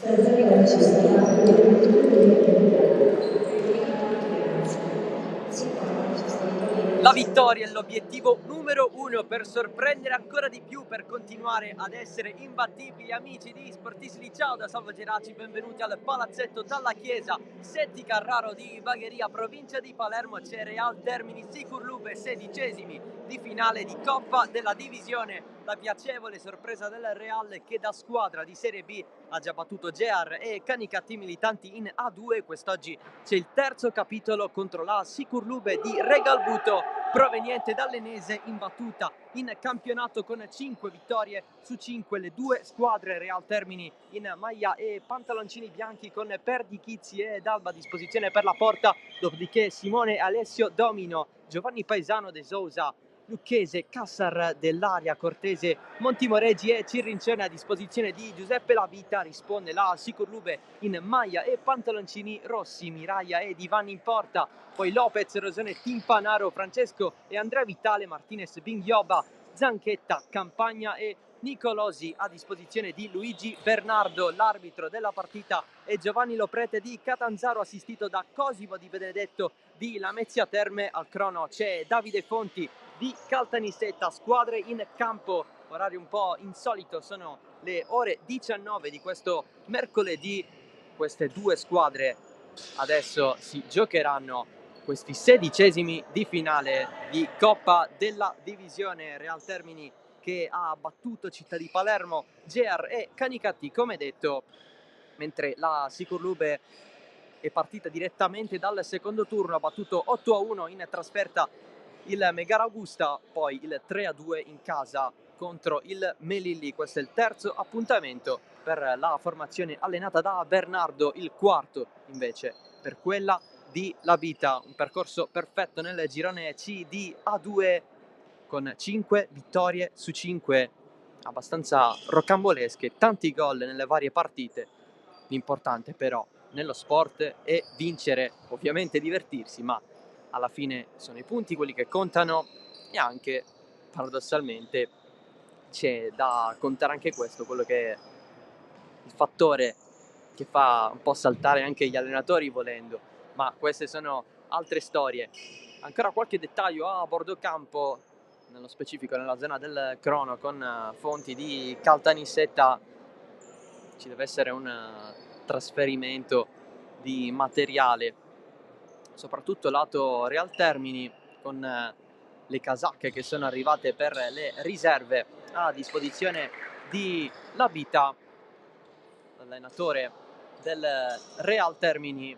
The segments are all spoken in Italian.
La vittoria è l'obiettivo numero uno per sorprendere ancora di più, per continuare ad essere imbattibili. Amici di Sportisli, ciao da Salvo Geraci, benvenuti al palazzetto Dalla Chiesa, Setti Carraro di Bagheria, provincia di Palermo. C'è Real Termini Sicurlube, 16esimi di finale di Coppa della Divisione. La piacevole sorpresa del Real, che da squadra di Serie B ha già battuto Gear e Canicattì militanti in A2. Quest'oggi c'è il terzo capitolo contro la Sicurlube di Regalbuto, proveniente dall'Enese, imbattuta in campionato con 5 vittorie su 5. Le due squadre Real Termini in maglia e pantaloncini bianchi con Perdichizzi ed Alba a disposizione per la porta, dopodiché Simone Alessio Domino, Giovanni Paesano De Sousa, Lucchese, Cassar dell'Aria, Cortese, Montimoreggi e Cirrincione a disposizione di Giuseppe Lavita. Risponde la Sicurlube in maglia e pantaloncini rossi, Miraglia e Divani in porta, poi Lopez, Rosone, Timpanaro, Francesco e Andrea Vitale, Martinez, Binghioba, Zanchetta, Campagna e Nicolosi a disposizione di Luigi Bernardo. L'arbitro della partita è Giovanni Loprete di Catanzaro, assistito da Cosimo Di Benedetto di Lamezia Terme. Al crono c'è Davide Fonti di Caltanissetta. Squadre in campo, orario un po' insolito, sono le ore 19 di questo mercoledì. Queste due squadre adesso si giocheranno questi 16esimi di finale di Coppa della Divisione. Real Termini che ha battuto Città di Palermo, Gear e Canicattì, come detto, mentre la Sicurlube è partita direttamente dal secondo turno, ha battuto 8-1 in trasferta il Megara Augusta, poi il 3-2 in casa contro il Melilli. Questo è il terzo appuntamento per la formazione allenata da Bernardo, il quarto invece per quella di Lavita. Un percorso perfetto nel girone C di A2 con 5 vittorie su 5 abbastanza rocambolesche, tanti gol nelle varie partite. L'importante però nello sport è vincere, ovviamente divertirsi, ma alla fine sono i punti quelli che contano, e anche paradossalmente c'è da contare anche questo, quello che è il fattore che fa un po' saltare anche gli allenatori volendo, ma queste sono altre storie. Ancora qualche dettaglio a bordo campo, nello specifico nella zona del crono con fonti di Caltanissetta. Ci deve essere un trasferimento di materiale, soprattutto lato Real Termini, con le casacche che sono arrivate per le riserve a disposizione di Labita, l'allenatore del Real Termini.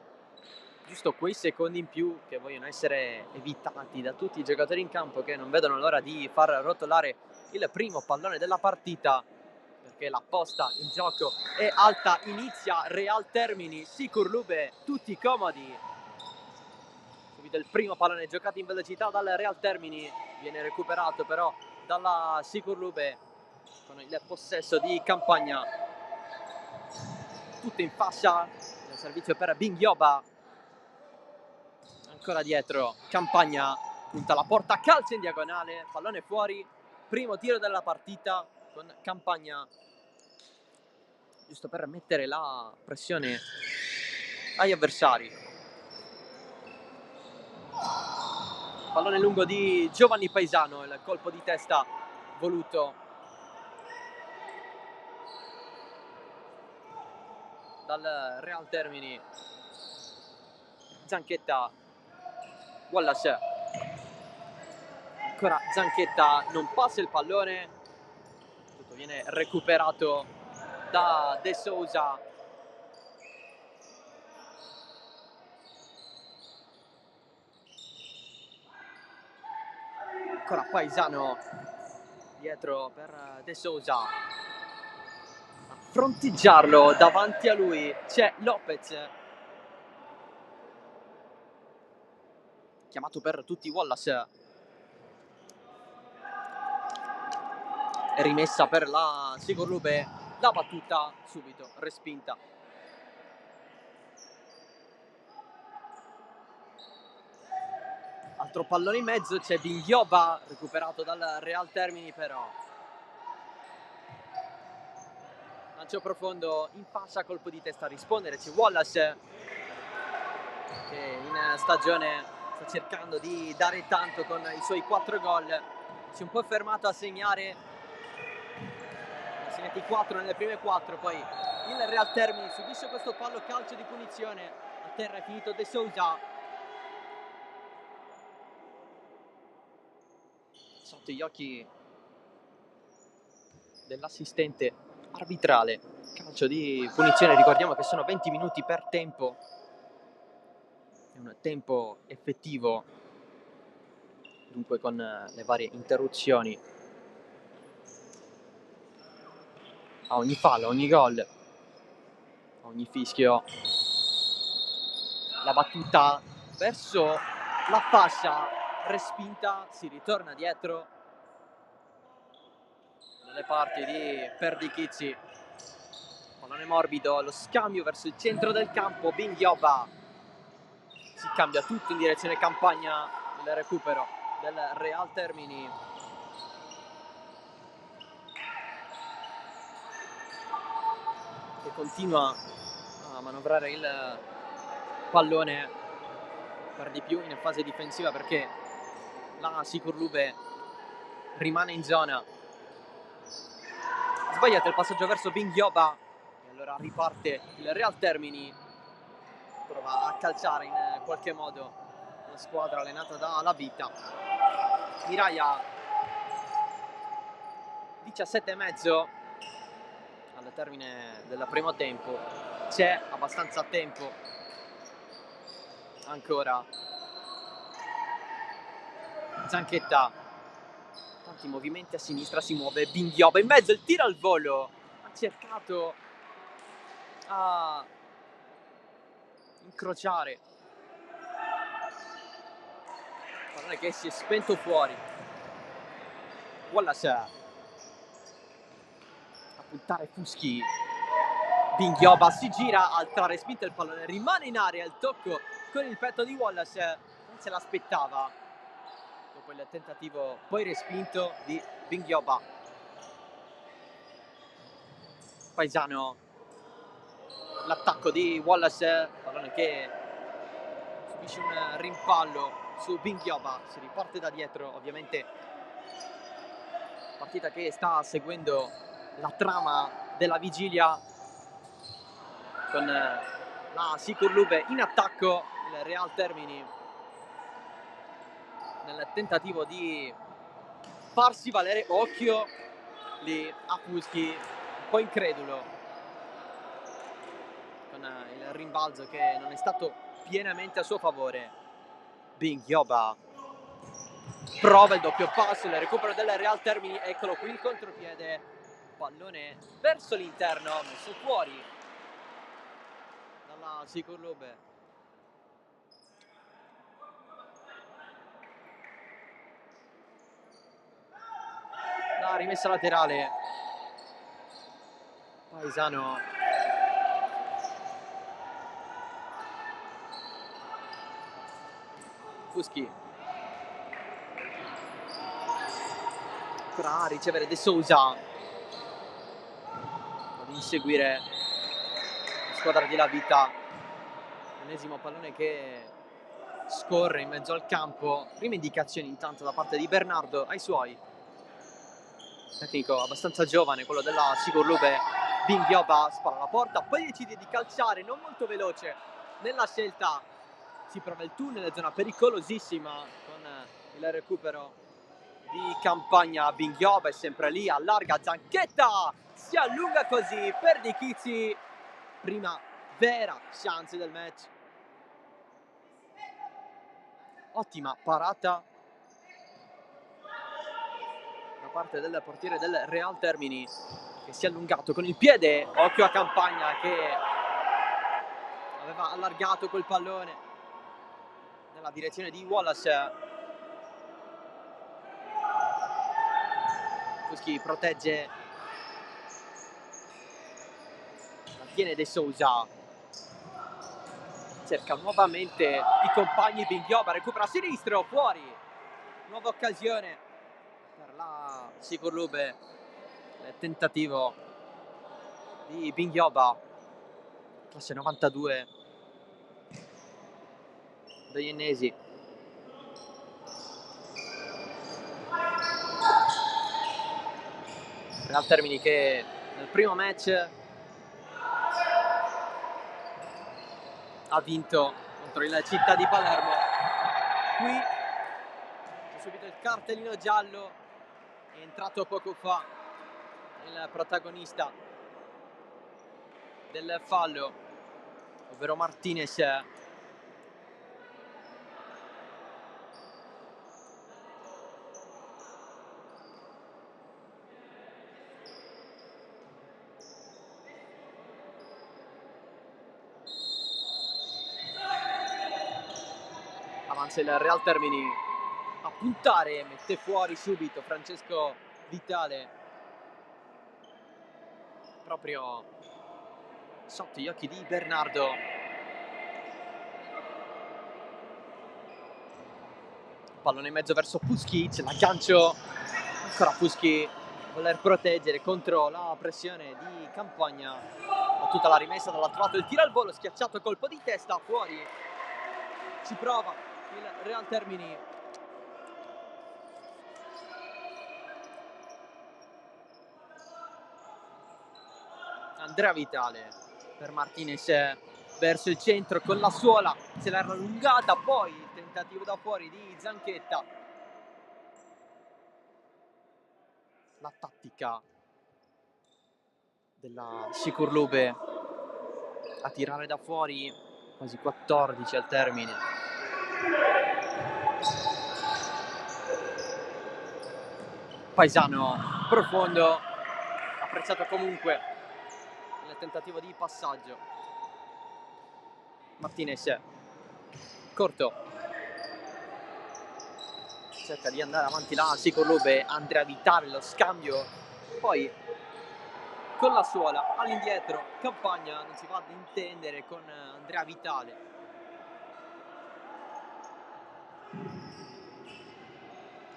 Giusto quei secondi in più che vogliono essere evitati da tutti i giocatori in campo, che non vedono l'ora di far rotolare il primo pallone della partita, perché la posta in gioco è alta. Inizia Real Termini Sicurlube, tutti comodi. Subito il primo pallone giocato in velocità dal Real Termini, viene recuperato però dalla Sicurlube con il possesso di Campagna. Tutto in fascia, nel servizio per Binghioba. Ancora dietro Campagna, punta la porta, calcia in diagonale, pallone fuori, primo tiro della partita con Campagna, giusto per mettere la pressione agli avversari. Pallone lungo di Giovanni Paesano, il colpo di testa voluto dal Real Termini. Zanchetta, Wallace, ancora Zanchetta, non passa il pallone, tutto viene recuperato da De Sousa. Ancora Paesano dietro per De Sousa, a fronteggiarlo davanti a lui c'è Lopez, chiamato per tutti Wallace, è rimessa per la Sicurlube, la battuta subito respinta. Altro pallone in mezzo, c'è Binghioba, recuperato dal Real Termini, però lancio profondo in fascia, colpo di testa a rispondere c'è Wallace, che in stagione sta cercando di dare tanto con i suoi 4 gol. Si è un po' fermato a segnare, ne ha segnati 4 nelle prime 4, poi il Real Termini subisce questo fallo, calcio di punizione, a terra è finito De Sousa. Sotto gli occhi dell'assistente arbitrale, calcio di punizione, ricordiamo che sono 20 minuti per tempo, è un tempo effettivo, dunque con le varie interruzioni a ogni fallo, a ogni gol, a ogni fischio. La battuta verso la fascia, respinta, si ritorna dietro dalle parti di Perdichizzi. Pallone morbido, lo scambio verso il centro del campo, Binghioba. Si cambia tutto in direzione Campagna, il recupero del Real Termini. Che continua a manovrare il pallone per di più in fase difensiva, perché la Sicurlube rimane in zona. Sbagliato il passaggio verso Binghioba e allora riparte il Real Termini, prova a calciare in qualche modo la squadra allenata da La Vita. Miraia, 17,5 al termine del primo tempo, c'è abbastanza tempo ancora. Zanchetta, tanti movimenti a sinistra, si muove Binghioba in mezzo, il tiro al volo, ha cercato a incrociare, pallone che si è spento fuori. Wallace a puntare Fuschi, Binghioba si gira, altra respinta, il pallone rimane in aria, il tocco con il petto di Wallace, non se l'aspettava dopo il tentativo poi respinto di Binghioba. Paesano, l'attacco di Wallace, pallone che subisce un rimpallo su Binghioba, si riparte da dietro, ovviamente partita che sta seguendo la trama della vigilia con la Sicurlube in attacco, il Real Termini nel tentativo di farsi valere. Occhio lì a Fuschi, un po' incredulo con il rimbalzo che non è stato pienamente a suo favore. Binghioba prova il doppio passo, il recupero del Real Termini, eccolo qui il contropiede, pallone verso l'interno, messo fuori dalla Sicurlube. La rimessa laterale, Paesano Fuschi a ricevere De Sousa, ad inseguire la squadra di La Vita, l'ennesimo pallone che scorre in mezzo al campo. Prime indicazioni intanto da parte di Bernardo ai suoi, tecnico abbastanza giovane quello della Sicurlube. Binghioba spara alla porta, poi decide di calciare, non molto veloce nella scelta, si prova il tunnel, zona pericolosissima con il recupero di Campagna. Binghioba è sempre lì, allarga Zanchetta, si allunga così Perdichizzi, prima vera chance del match. Ottima parata da parte del portiere del Real Termini, che si è allungato con il piede. Occhio a Campagna che aveva allargato quel pallone nella direzione di Wallace. Fuschi protegge, la tiene De Sousa, cerca nuovamente i compagni. Binghioba recupera a sinistro, fuori, nuova occasione per la Sicurlube, tentativo di Bingioba, classe 92 degli ennesi. Real Termini che nel primo match ha vinto contro il Città di Palermo. Qui c'è subito il cartellino giallo, è entrato poco fa il protagonista del fallo, ovvero Martinez. Avanza il Real Termini a puntare, mette fuori subito Francesco Vitale, proprio sotto gli occhi di Bernardo. Pallone in mezzo verso Puschi, c'è l'aggancio, ancora Puschi voler proteggere contro la pressione di Campagna. Tutta la rimessa dall'altro lato, il tiro al volo, schiacciato, colpo di testa, fuori. Ci prova il Real Termini. Andrea Vitale per Martinez verso il centro con la suola, se l'era allungata, poi il tentativo da fuori di Zanchetta. La tattica della Sicurlube a tirare da fuori, quasi 14 al termine. Paesano profondo, apprezzato comunque il tentativo di passaggio. Martinez corto, cerca di andare avanti la Sicurlube, Andrea Vitale lo scambio, poi con la suola all'indietro Campagna non si va ad intendere con Andrea Vitale.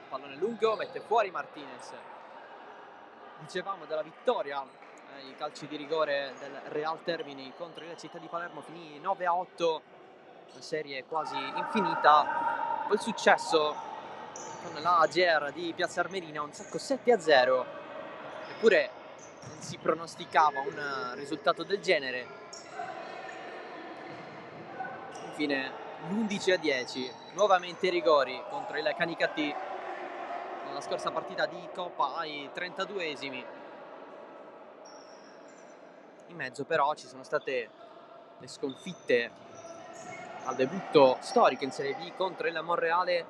Pallone lungo, mette fuori Martinez. Dicevamo della vittoria ai calci di rigore del Real Termini contro il Città di Palermo, finì 9-8, una serie quasi infinita. Poi il successo con la AGR di Piazza Armerina, un sacco 7-0, eppure non si pronosticava un risultato del genere. Infine l'11-10, nuovamente i rigori contro il Canicattì nella scorsa partita di Coppa ai 32esimi. In mezzo però ci sono state le sconfitte al debutto storico in Serie B contro il Monreale.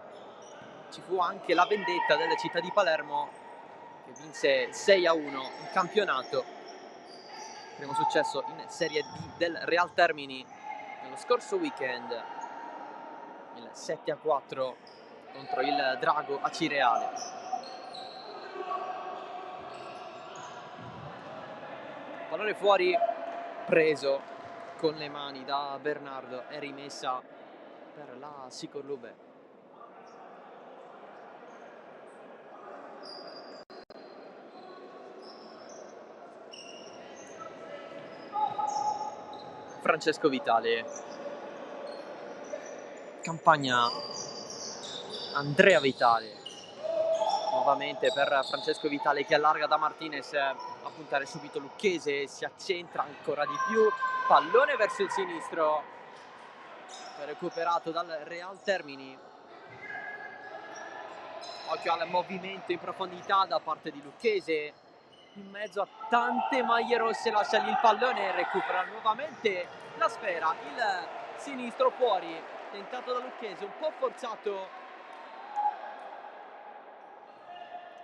Ci fu anche la vendetta della Città di Palermo che vinse 6-1 in campionato. Primo successo in Serie B del Real Termini nello scorso weekend, il 7-4 contro il Drago Acireale. Pallone fuori, preso con le mani da Bernardo e rimessa per la Sicurlube. Francesco Vitale, Campagna, Andrea Vitale, nuovamente per Francesco Vitale che allarga da Martinez a puntare subito Lucchese, si accentra ancora di più, pallone verso il sinistro, recuperato dal Real Termini. Occhio al movimento in profondità da parte di Lucchese, in mezzo a tante maglie rosse lascia lì il pallone e recupera nuovamente la sfera, il sinistro fuori, tentato da Lucchese, un po' forzato,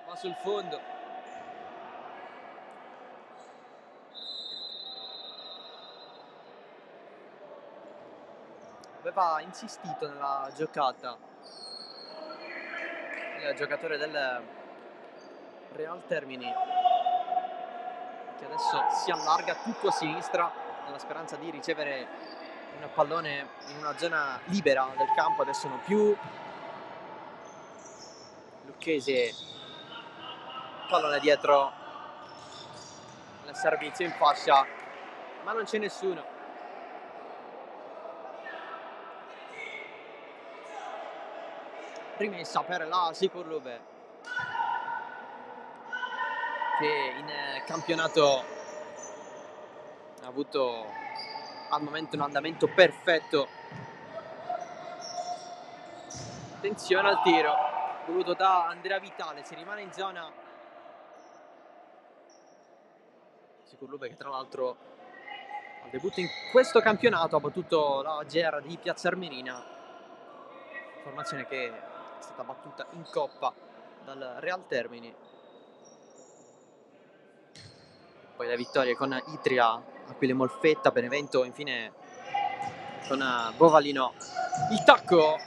ma sul fondo. Aveva insistito nella giocata il giocatore del Real Termini, che adesso si allarga tutto a sinistra nella speranza di ricevere un pallone in una zona libera del campo. Adesso non più. Lucchese, pallone dietro, il servizio in fascia, ma non c'è nessuno. Rimessa per la Sikurlube, che in campionato ha avuto al momento un andamento perfetto. Attenzione al tiro voluto da Andrea Vitale, si rimane in zona. Sikurlube che tra l'altro al debutto in questo campionato ha battuto la GR di Piazza Armerina, formazione che è stata battuta in Coppa dal Real Termini. Poi le vittorie con Itria, Aquile Molfetta, Benevento, infine con Bovalino. Il tacco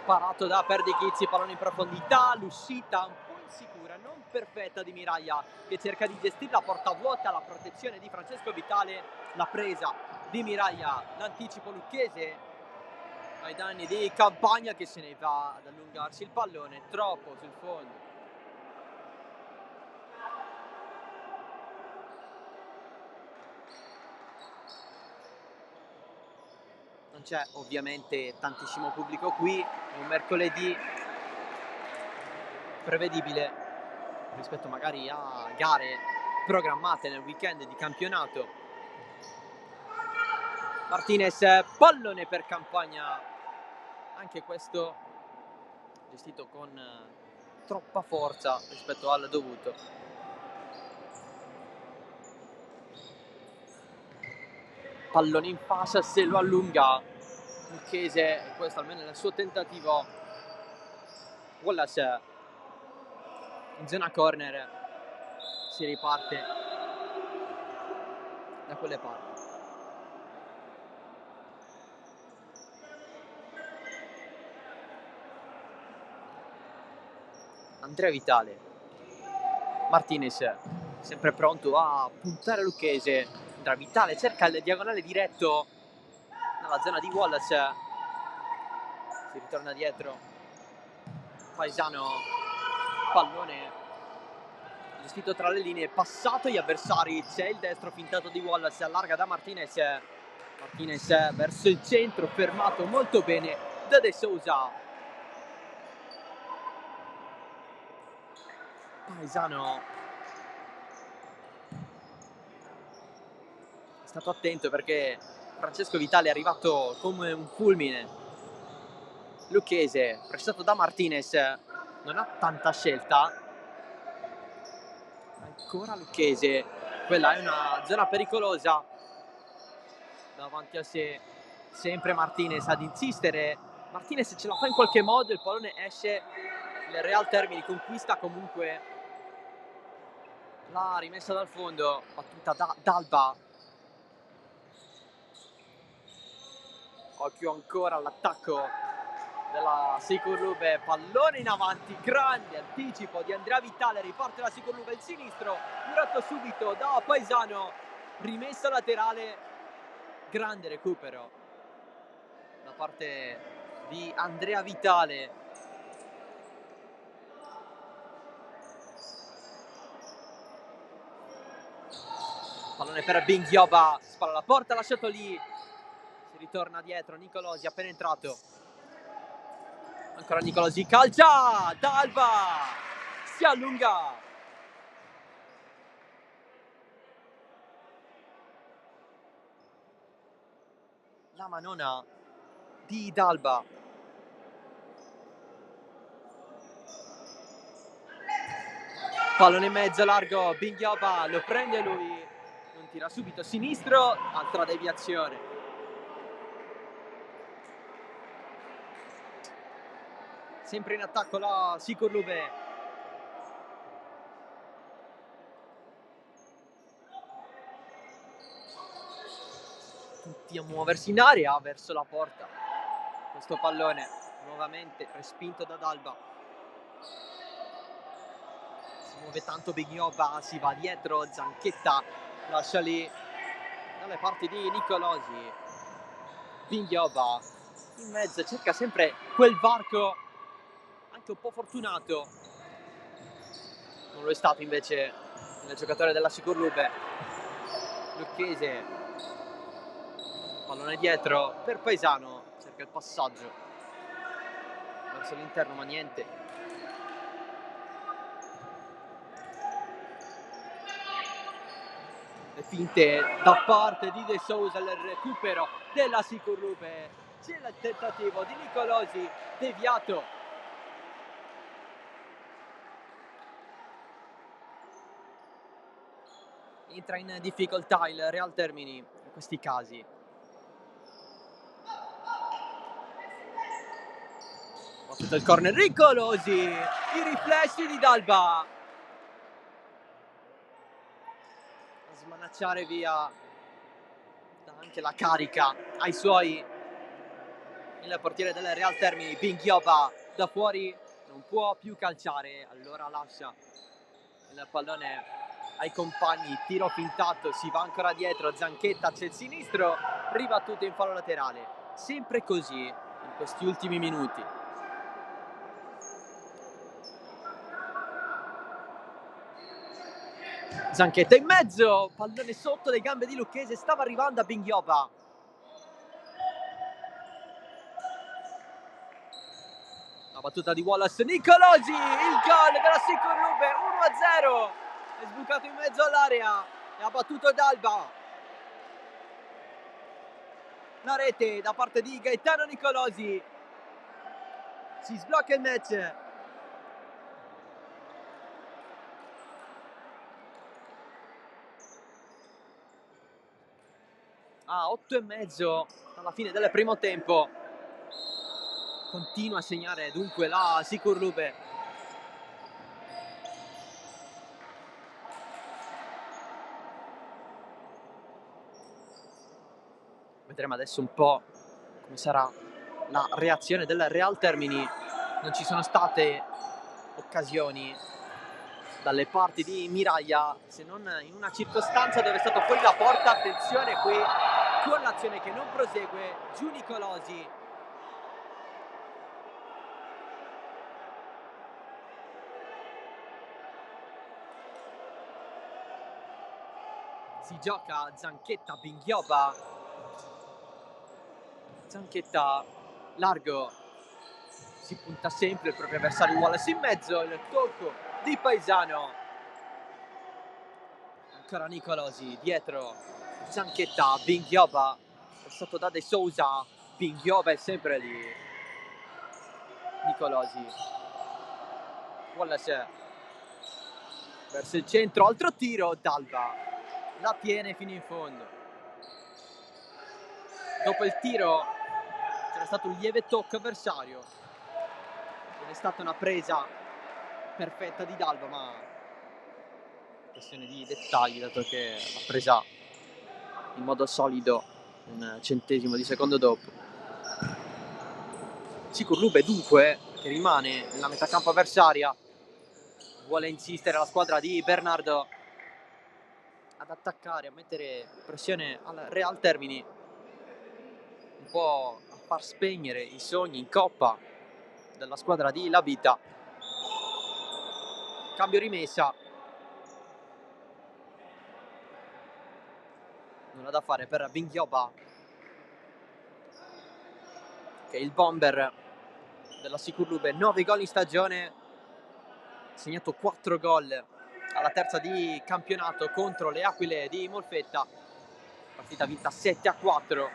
parato da Perdichizzi, pallone in profondità, l'uscita un po' insicura, non perfetta di Miraglia, che cerca di gestire la porta vuota, la protezione di Francesco Vitale, la presa di Miraglia, l'anticipo lucchese ai danni di Campagna, che se ne va ad allungarsi il pallone troppo sul fondo. Non c'è ovviamente tantissimo pubblico qui, è un mercoledì prevedibile rispetto magari a gare programmate nel weekend di campionato. Martinez, pallone per Campagna, anche questo gestito con troppa forza rispetto al dovuto. Pallone in fascia, se lo allunga Lucchese, questo almeno nel suo tentativo. Wallace in zona corner, si riparte da quelle parti. Andrea Vitale, Martinez sempre pronto a puntare Lucchese. Andrea Vitale cerca il diagonale diretto nella zona di Wallace, si ritorna dietro Paesano, pallone gestito tra le linee, passato gli avversari, c'è il destro fintato di Wallace, allarga da Martinez verso il centro, fermato molto bene da De Sousa. Paesano è stato attento perché Francesco Vitale è arrivato come un fulmine. Lucchese, pressato da Martinez, non ha tanta scelta. Ancora Lucchese, quella è una zona pericolosa. Davanti a sé sempre Martinez ad insistere. Martinez ce la fa in qualche modo, il pallone esce. Il Real Termini conquista comunque la rimessa dal fondo, battuta da Dalba. Occhio ancora all'attacco della Sikurlube, pallone in avanti, grande anticipo di Andrea Vitale, riparte la Sikurlube, il sinistro, diretto subito da Paesano, rimessa laterale, grande recupero da parte di Andrea Vitale. Pallone per Binghioba, spalla alla porta, lasciato lì, si ritorna dietro, Nicolosi appena entrato. Ancora Nicolosi, calcia, Dalba, si allunga. La manona di Dalba. Pallone in mezzo largo, Binghioba lo prende lui, non tira subito, sinistro, altra deviazione. Sempre in attacco la Sikurlube. Tutti a muoversi in area verso la porta. Questo pallone nuovamente respinto da Dalba. Si muove tanto Binghioba, si va dietro, Zanchetta lascia lì dalle parti di Nicolosi. Binghioba in mezzo, cerca sempre quel varco anche un po' fortunato. Non lo è stato invece il giocatore della Sicurlube. Lucchese, pallone dietro per Paesano, cerca il passaggio verso l'interno ma niente. Le finte da parte di De Sousa, il recupero della Sicurlube, c'è il tentativo di Nicolosi deviato. Entra in difficoltà il Real Termini in questi casi. Battuto il corner, Nicolosi, i riflessi di Dalba a smanacciare via anche la carica ai suoi. Il portiere del Real Termini, Binghioba, da fuori non può più calciare, allora lascia il pallone ai compagni, tiro fintato, si va ancora dietro, Zanchetta c'è il sinistro, ribattuto in fallo laterale. Sempre così in questi ultimi minuti. Zanchetta in mezzo, pallone sotto le gambe di Lucchese, stava arrivando a Binghioba. La battuta di Wallace, Nicolosi, il gol della Sicurlube, 1-0. È sbucato in mezzo all'area e ha battuto Dalba. La rete da parte di Gaetano Nicolosi. Si sblocca il match. A 8,5 dalla fine del primo tempo. Continua a segnare dunque la Sicurlube. Vedremo adesso un po' come sarà la reazione del Real Termini. Non ci sono state occasioni dalle parti di Miraglia, se non in una circostanza dove è stato fuori la porta. Attenzione qui con l'azione che non prosegue, giù Nicolosi. Si gioca Zanchetta, Binghioba, Zanchetta largo, si punta sempre il proprio avversario Wallace in mezzo, il tocco di Paesano, ancora Nicolosi dietro, Zanchetta, Binghioba, passato da De Sousa, Binghioba è sempre lì, Nicolosi, Wallace verso il centro, altro tiro, Dalba la tiene fino in fondo. Dopo il tiro c'era stato un lieve tocco avversario, non è stata una presa perfetta di Dalba, ma questione di dettagli, dato che l'ha presa in modo solido un centesimo di secondo dopo. Sicurlube dunque che rimane nella metà campo avversaria, vuole insistere la squadra di Bernardo ad attaccare, a mettere pressione al Real Termini, un po' a far spegnere i sogni in coppa della squadra di Labita. Cambio rimessa, nulla da fare per Binghioba, che è il bomber della Sicurlube, 9 gol in stagione, segnato 4 gol alla terza di campionato contro le Aquile di Molfetta, partita vinta 7-4.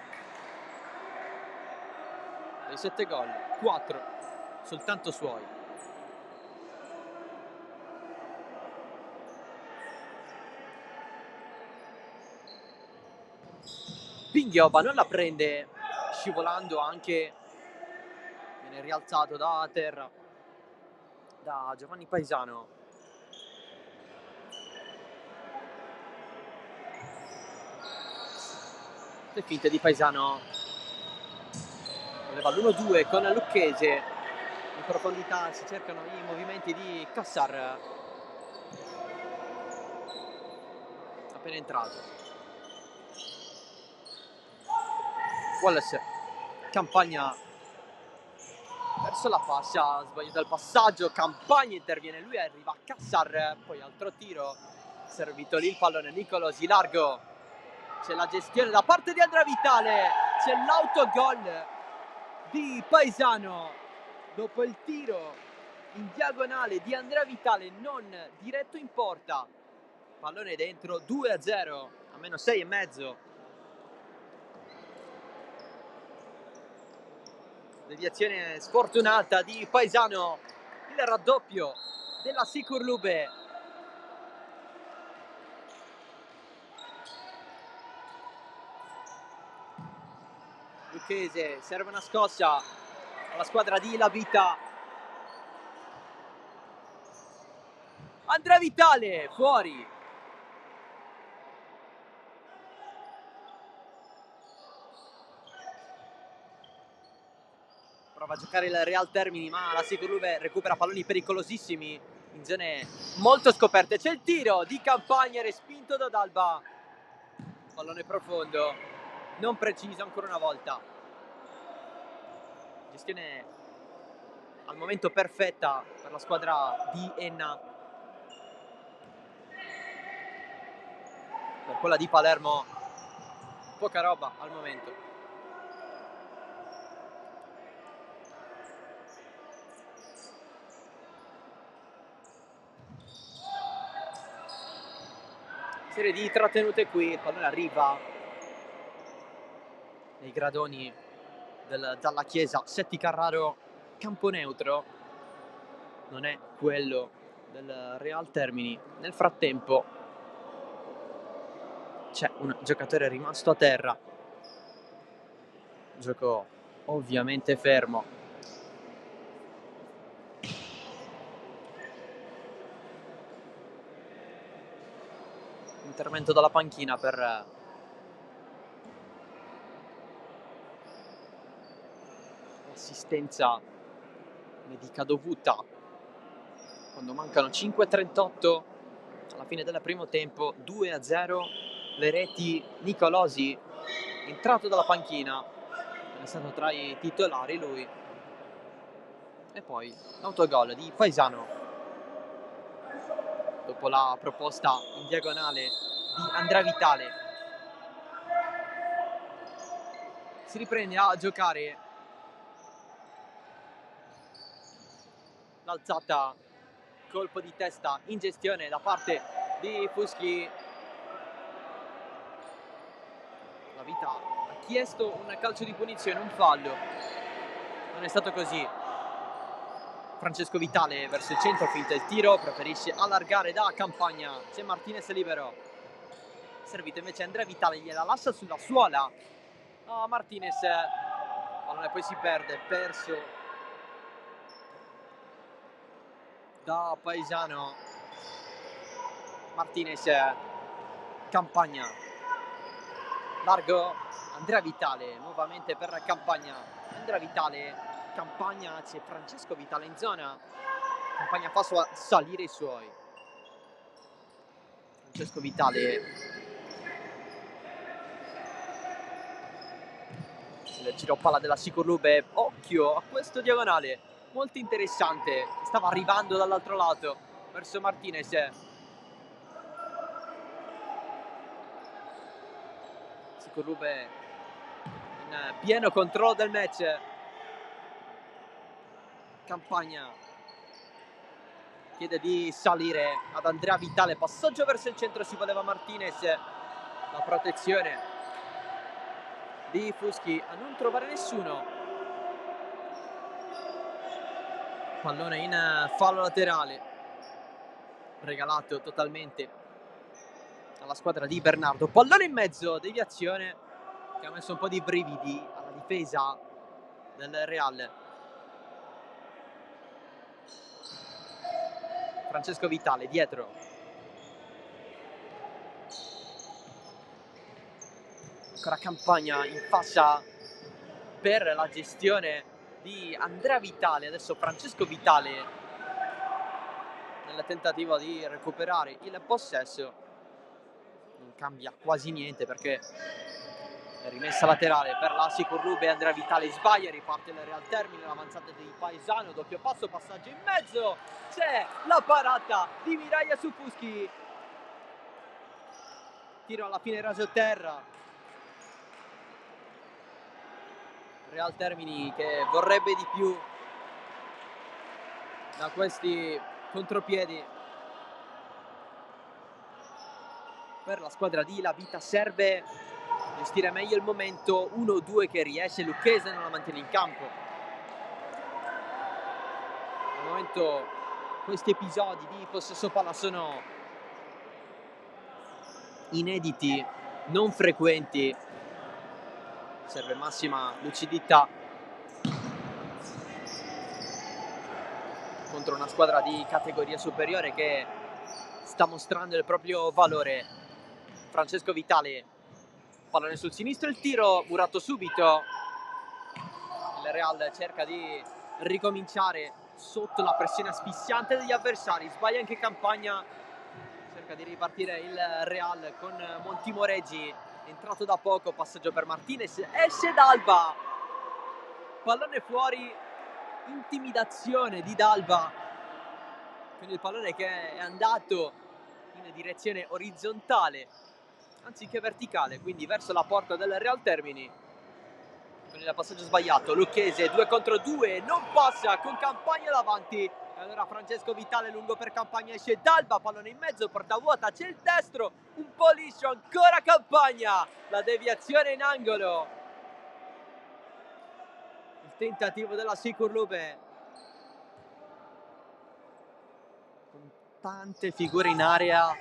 Dei 7 gol, 4 soltanto suoi. Binghioba non la prende, scivolando anche, viene rialzato da terra da Giovanni Paesano. Le finte di Paesano, voleva l'1-2 con Lucchese, in profondità si cercano i movimenti di Cassar, appena entrato. Wallace, Campagna verso la fascia, sbagliato il passaggio, Campagna interviene lui, arriva a Cassar, poi altro tiro Servito lì il pallone, Nicolosi, largo. C'è la gestione da parte di Andrea Vitale. C'è l'autogol di Paesano dopo il tiro in diagonale di Andrea Vitale, non diretto in porta. Pallone dentro, 2-0, a meno 6,5. Deviazione sfortunata di Paesano, il raddoppio della Sicurlube. Lucchese, serve una scossa alla squadra di Labita. Andrea Vitale, fuori. Prova a giocare il Real Termini, ma la Sicurlube recupera palloni pericolosissimi in zone molto scoperte. C'è il tiro di Campagna, respinto da D'Alba. Pallone profondo, non preciso ancora una volta. Gestione al momento perfetta per la squadra di Enna. Per quella di Palermo poca roba al momento. Serie di trattenute qui, il pallone arriva nei gradoni dalla Chiesa. Setti Carraro, campo neutro, non è quello del Real Termini. Nel frattempo c'è un giocatore rimasto a terra, gioco ovviamente fermo. Intervento dalla panchina per l'assistenza medica dovuta quando mancano 5:38 alla fine del primo tempo. 2-0 le reti. Nicolosi, entrato dalla panchina, è stato tra i titolari lui. E poi l'autogol di Paesano dopo la proposta in diagonale di Andrea Vitale. Si riprende a giocare. L'alzata, colpo di testa in gestione da parte di Fuschi. La Vita ha chiesto un calcio di punizione, un fallo. Non è stato così. Francesco Vitale verso il centro, finta il tiro, preferisce allargare da Campagna. C'è Martinez libero. Servito invece Andrea Vitale, gliela lascia sulla suola a Martinez. Pallone poi si perde, perso da Paesano. Martinez, Campagna, largo, Andrea Vitale, nuovamente per Campagna. Andrea Vitale, Campagna, c'è Francesco Vitale in zona. Campagna fa salire i suoi. Francesco Vitale, il giro palla della Sicurlube. Occhio a questo diagonale, molto interessante. Stava arrivando dall'altro lato verso Martinez. Sicurlube in pieno controllo del match. Campagna chiede di salire ad Andrea Vitale, passaggio verso il centro, si voleva Martinez, la protezione di Fuschi a non trovare nessuno. Pallone in fallo laterale, regalato totalmente alla squadra di Bernardo. Pallone in mezzo, deviazione che ha messo un po' di brividi alla difesa del Real. Francesco Vitale dietro. Ancora Campagna in fascia per la gestione di Andrea Vitale. Adesso Francesco Vitale nel tentativo di recuperare il possesso. Non cambia quasi niente perché è rimessa laterale per la Sicurlube. Andrea Vitale sbaglia, riparte il Real Termine, l'avanzata di Paesano, doppio passo, passaggio in mezzo, c'è la parata di Miraglia su Fuschi. tiro alla fine raso terra. Real Termini che vorrebbe di più da questi contropiedi. Per la squadra di La Vita serve gestire meglio il momento, 1-2 che riesce, Lucchese non la mantiene in campo. Al momento questi episodi di possesso palla sono inediti, non frequenti, serve massima lucidità contro una squadra di categoria superiore che sta mostrando il proprio valore. Francesco Vitale, pallone sul sinistro, il tiro burato subito. Il Real cerca di ricominciare sotto la pressione asfissiante degli avversari, sbaglia anche Campagna, cerca di ripartire il Real con Montimoreggi, entrato da poco, passaggio per Martinez, esce D'Alba, pallone fuori, intimidazione di D'Alba, quindi il pallone che è andato in direzione orizzontale anziché verticale, quindi verso la porta del Real Termini. Con il passaggio sbagliato, Lucchese 2 contro 2, non passa con Campagna davanti, e allora Francesco Vitale lungo per Campagna, esce D'Alba, pallone in mezzo, porta vuota, c'è il destro, un po' liscio, ancora Campagna, la deviazione in angolo, il tentativo della Sicurlube, con tante figure in area,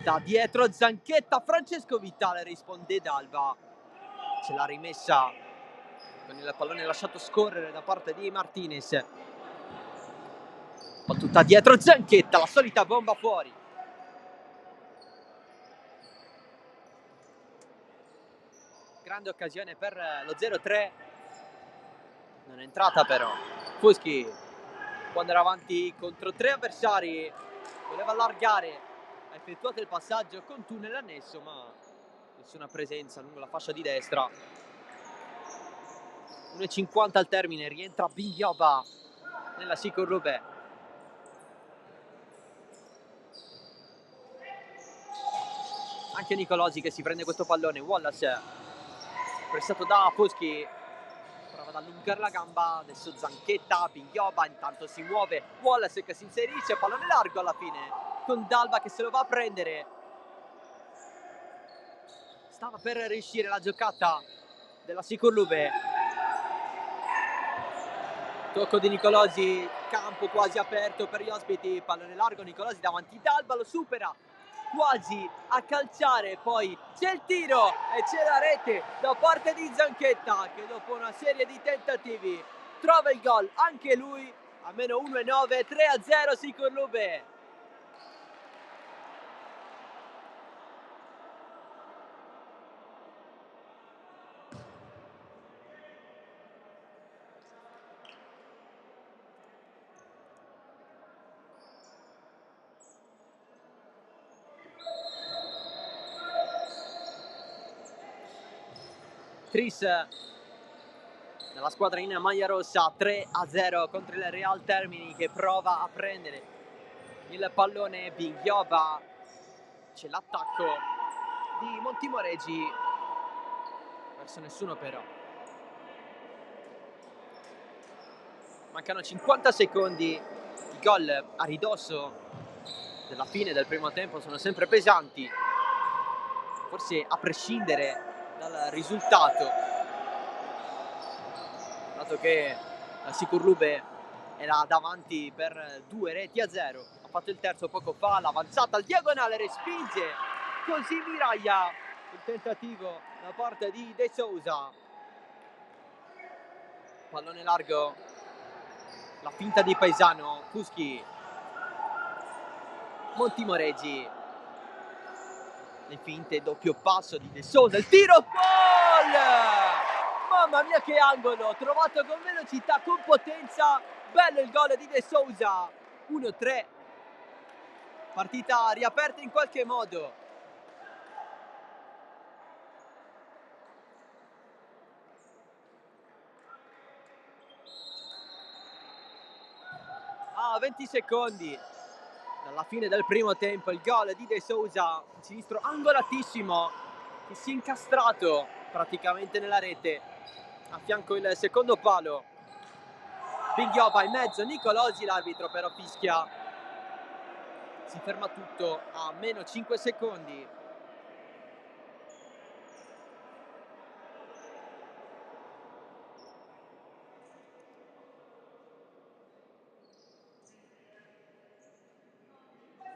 da dietro Zanchetta, Francesco Vitale, risponde D'Alba, ce l'ha rimessa con il pallone lasciato scorrere da parte di Martinez, battuta dietro Zanchetta, la solita bomba fuori. Grande occasione per lo 0-3, non è entrata però. Fuschi può andare avanti contro 3 avversari, voleva allargare, ha effettuato il passaggio con tunnel annesso ma nessuna presenza lungo la fascia di destra. 1:50 al termine, rientra Biglioba nella Sicurlube. Anche Nicolosi che si prende questo pallone, Wallace pressato da Fuschi, prova ad allungare la gamba, adesso Zanchetta, Biglioba, intanto si muove, Wallace che si inserisce, pallone largo alla fine, con D'Alba che se lo va a prendere. Stava per riuscire la giocata della Sicurlube. Tocco di Nicolosi, campo quasi aperto per gli ospiti, pallone largo, Nicolosi davanti D'Alba, lo supera quasi a calciare, poi c'è il tiro e c'è la rete da parte di Zanchetta che dopo una serie di tentativi trova il gol anche lui a meno 1,9, 3-0 Sicurlube. Tris nella squadra in maglia rossa, 3-0 contro il Real Termini che prova a prendere il pallone. Biglioba, c'è l'attacco di Montimoreggi, verso nessuno però. Mancano 50 secondi, i gol a ridosso della fine del primo tempo sono sempre pesanti, forse a prescindere dal risultato, dato che la Sicurlube era davanti per 2-0, ha fatto il terzo poco fa, l'avanzata al diagonale respinge, così miraglia il tentativo da parte di De Sousa, pallone largo, la finta di Paesano, Fuschi, Montimoreggi, le finte, doppio passo di De Sousa, il tiro, gol! Mamma mia che angolo, trovato con velocità, con potenza, bello il gol di De Sousa, 1-3, partita riaperta in qualche modo. A 20 secondi alla fine del primo tempo il gol di De Sousa, sinistro angolatissimo, che si è incastrato praticamente nella rete, a fianco il secondo palo. Pinghiopa in mezzo, Nicolosi, l'arbitro però fischia. Si ferma tutto a meno 5 secondi.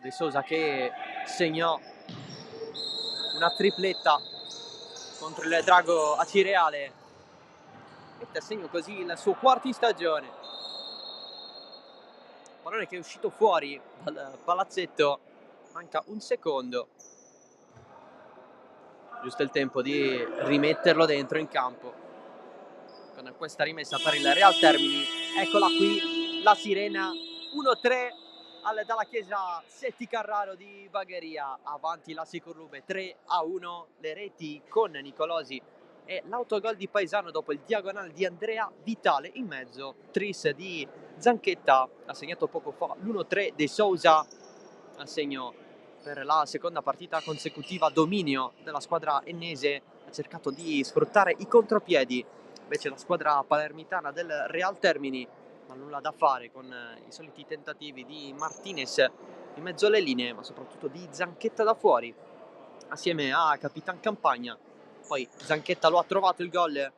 De Sousa che segnò una tripletta contro il Drago Acireale, mette a segno così il suo quarto in stagione. Pallone che è uscito fuori dal palazzetto, manca un secondo, giusto il tempo di rimetterlo dentro in campo. Con questa rimessa per il Real Termini, eccola qui la sirena, 1-3 dalla chiesa Setti Carraro di Bagheria, avanti la Sicurlube 3-1, le reti con Nicolosi e l'autogol di Paesano dopo il diagonale di Andrea Vitale, in mezzo tris di Zanchetta, ha segnato poco fa l'1-3 De Sousa, a segno per la seconda partita consecutiva, dominio della squadra ennese, ha cercato di sfruttare i contropiedi, invece la squadra palermitana del Real Termini ma nulla da fare con i soliti tentativi di Martinez in mezzo alle linee, ma soprattutto di Zanchetta da fuori, assieme a Capitan Campagna. Poi Zanchetta lo ha trovato il gol.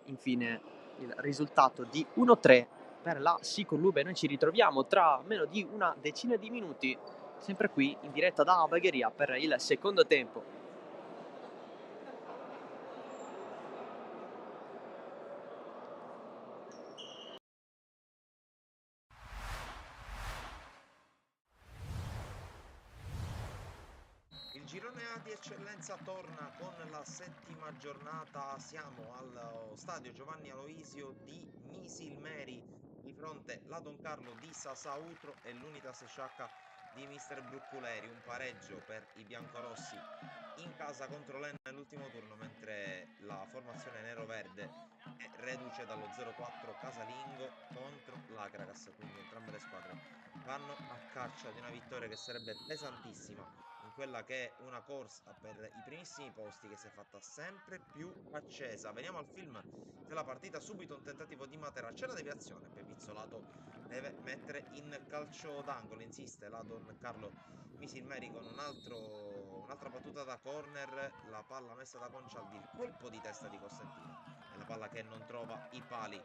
Infine il risultato di 1-3 per la Sicurlube. Noi ci ritroviamo tra meno di una decina di minuti, sempre qui in diretta da Bagheria per il secondo tempo. Il girone A di eccellenza torna con la settima giornata, siamo allo stadio Giovanni Aloisio di Misilmeri, di fronte la Don Carlo di Sasautro e l'Unitas Sciacca di Mister Brucculeri, un pareggio per i biancorossi in casa contro l'Enna nell'ultimo turno, mentre la formazione nero-verde è reduce dallo 0-4 casalingo contro l'Akragas, quindi entrambe le squadre vanno a caccia di una vittoria che sarebbe pesantissima in quella che è una corsa per i primissimi posti che si è fatta sempre più accesa. Veniamo al film della partita, subito un tentativo di Matera, c'è la deviazione, poi Pizzolato deve mettere in calcio d'angolo, insiste la Don Carlo Misilmeri con un'altra battuta da corner, la palla messa da Concialdi, il colpo di testa di Costantino e la palla che non trova i pali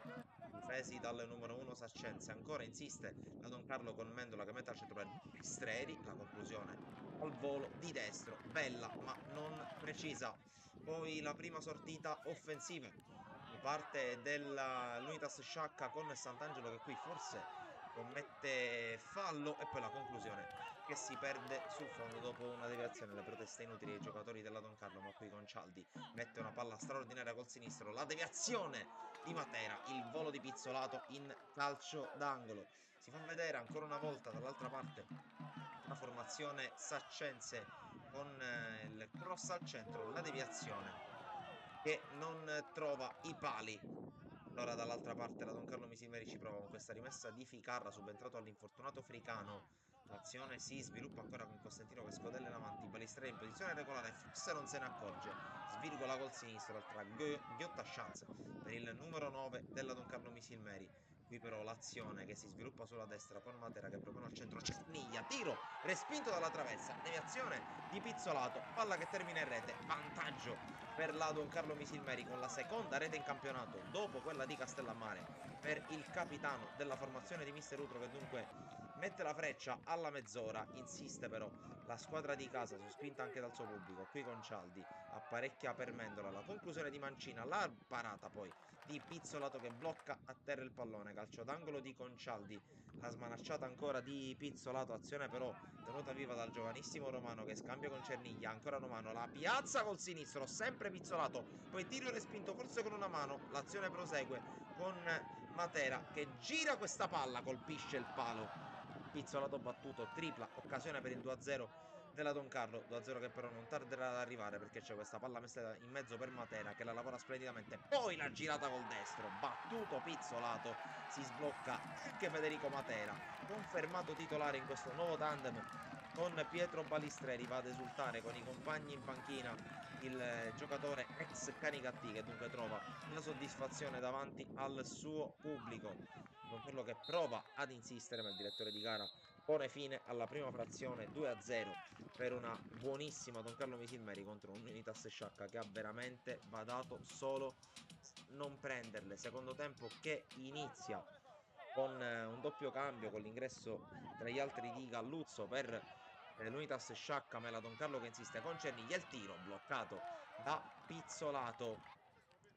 difesi dal numero 1 Saccense. Ancora insiste la Don Carlo con Mendola che mette al centro per Streri, la conclusione al volo di destro, bella ma non precisa. Poi la prima sortita offensiva da parte dell'Unitas Sciacca con Sant'Angelo che qui forse commette fallo, e poi la conclusione che si perde sul fondo dopo una deviazione, le proteste inutili dei giocatori della Don Carlo, ma qui Concialdi mette una palla straordinaria col sinistro, la deviazione di Matera, il volo di Pizzolato in calcio d'angolo. Si fa vedere ancora una volta dall'altra parte la formazione saccense con il cross al centro, la deviazione che non trova i pali. Allora dall'altra parte la Don Carlo Misilmeri ci prova con questa rimessa di Ficarra, subentrato all'infortunato Fricano. L'azione si sviluppa ancora con Costantino che scodella in avanti, Balistrè in posizione regolare, forse non se ne accorge, svirgola col sinistro tra ghiotta chance per il numero 9 della Don Carlo Misilmeri. Qui però l'azione che si sviluppa sulla destra con Matera che propone al centro, Cerniglia, tiro respinto dalla traversa, deviazione di Pizzolato, palla che termina in rete, vantaggio per la Don Carlo Misilmeri con la seconda rete in campionato dopo quella di Castellammare per il capitano della formazione di Mister Utro, che dunque mette la freccia alla mezz'ora, insiste però la squadra di casa, sospinta anche dal suo pubblico. Qui Concialdi apparecchia per Mendola, la conclusione di Mancina, la parata poi di Pizzolato che blocca a terra il pallone, calcio d'angolo di Concialdi, la smanacciata ancora di Pizzolato, azione però tenuta viva dal giovanissimo Romano che scambia con Cerniglia, ancora Romano, la piazza col sinistro, sempre Pizzolato, poi tiro respinto forse con una mano, l'azione prosegue con Matera che gira questa palla, colpisce il palo, Pizzolato battuto, tripla occasione per il 2-0 della Don Carlo, 2-0 che però non tarderà ad arrivare perché c'è questa palla messa in mezzo per Matera che la lavora splendidamente, poi la girata col destro, battuto Pizzolato, si sblocca anche Federico Matera, confermato titolare in questo nuovo tandem con Pietro Balistreri, va ad esultare con i compagni in panchina il giocatore ex Canicattì che dunque trova la soddisfazione davanti al suo pubblico. Don Carlo che prova ad insistere, ma il direttore di gara pone fine alla prima frazione 2-0 per una buonissima Don Carlo Misilmeri contro un Unitas Sciacca che ha veramente badato solo non prenderle. Secondo tempo che inizia con un doppio cambio con l'ingresso tra gli altri di Galluzzo per l'Unitas Sciacca, ma è la Don Carlo che insiste con Cerniglia, il tiro bloccato da Pizzolato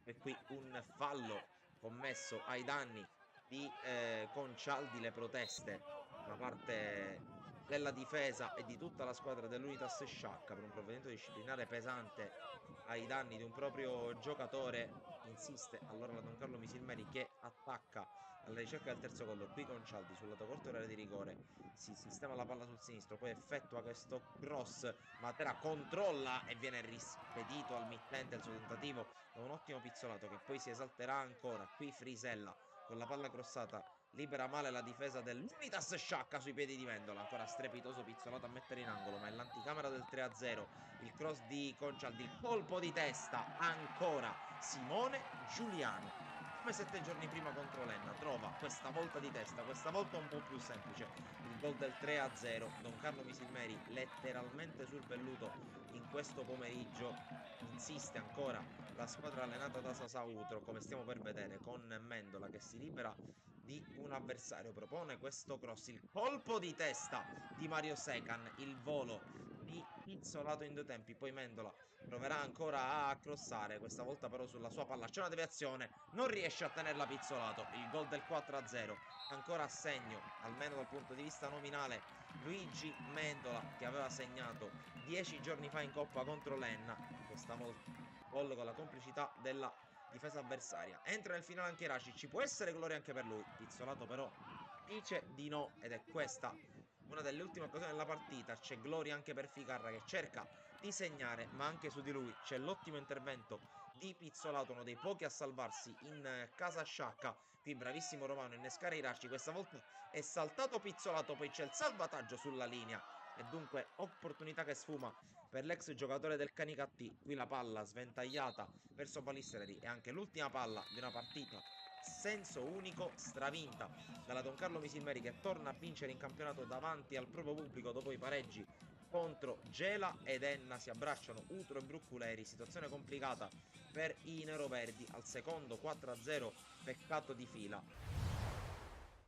e qui un fallo commesso ai danni di Concialdi, le proteste da parte della difesa e di tutta la squadra dell'Unitas Sciacca per un provvedimento disciplinare pesante ai danni di un proprio giocatore. Insiste allora la Don Carlo Misilmeri che attacca alla ricerca del terzo gol. Qui Concialdi sul lato corto dell'area di rigore si sistema la palla sul sinistro, poi effettua questo cross. Matera controlla e viene rispedito al mittente il suo tentativo da un ottimo Pizzolato che poi si esalterà ancora. Qui Frisella con la palla crossata libera male la difesa dell'Unitas Sciacca sui piedi di Vendola, ancora strepitoso Pizzolato a mettere in angolo, ma è l'anticamera del 3-0, il cross di Concialdi, il colpo di testa ancora Simone Giuliano, come 7 giorni prima contro l'Enna, trova questa volta di testa, questa volta un po' più semplice, il gol del 3-0. Don Carlo Misilmeri letteralmente sul velluto in questo pomeriggio, insiste ancora la squadra allenata da Sasautro, come stiamo per vedere, con Mendola che si libera di un avversario, propone questo cross, il colpo di testa di Mario Secan, il volo di Pizzolato in due tempi, poi Mendola proverà ancora a crossare, questa volta però sulla sua palla c'è una deviazione, non riesce a tenerla Pizzolato, il gol del 4-0, ancora a segno, almeno dal punto di vista nominale, Luigi Mendola che aveva segnato 10 giorni fa in Coppa contro l'Enna, questa volta gol con la complicità della difesa avversaria. Entra nel finale anche Racic, ci può essere gloria anche per lui. Pizzolato però dice di no ed è questa una delle ultime occasioni della partita. C'è gloria anche per Ficarra che cerca di segnare, ma anche su di lui c'è l'ottimo intervento di Pizzolato, uno dei pochi a salvarsi in casa sciacca. Qui bravissimo Romano a innescare i Raci, questa volta è saltato Pizzolato, poi c'è il salvataggio sulla linea e dunque opportunità che sfuma per l'ex giocatore del Canicattì. Qui la palla sventagliata verso Balistreri e anche l'ultima palla di una partita senso unico stravinta dalla Don Carlo Misilmeri che torna a vincere in campionato davanti al proprio pubblico dopo i pareggi contro Gela ed Enna. Si abbracciano Utro e Brucculeri, situazione complicata per i neroverdi al secondo 4-0, peccato di fila.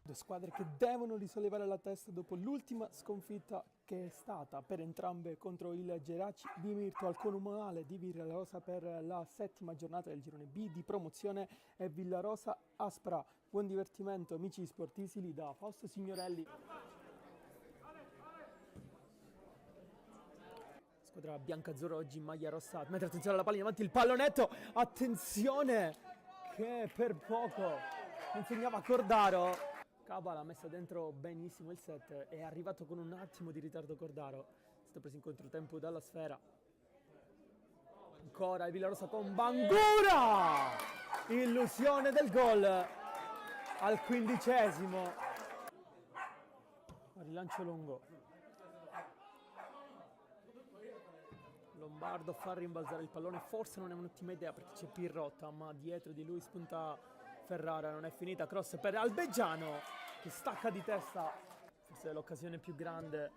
Due squadre che devono risollevare la testa dopo l'ultima sconfitta che è stata per entrambe contro il Geraci di Mirto al comunale di Villarosa per la settima giornata del girone B di promozione e Villarosa Aspra. Buon divertimento amici sportisili da Fausto Signorelli. Squadra bianca-azzurra oggi in maglia rossa, mentre attenzione alla palla in avanti, il pallonetto, attenzione che per poco non segnava Cordaro. Cava l'ha messa dentro benissimo il set, è arrivato con un attimo di ritardo Cordaro, è stato preso in controtempo dalla sfera. Ancora il Villarosa con Bangura! Illusione del gol al 15esimo. Rilancio lungo. Lombardo fa rimbalzare il pallone, forse non è un'ottima idea perché c'è Pirrotta, ma dietro di lui spunta Ferrara, non è finita, cross per Albeggiano che stacca di testa, forse è l'occasione più grande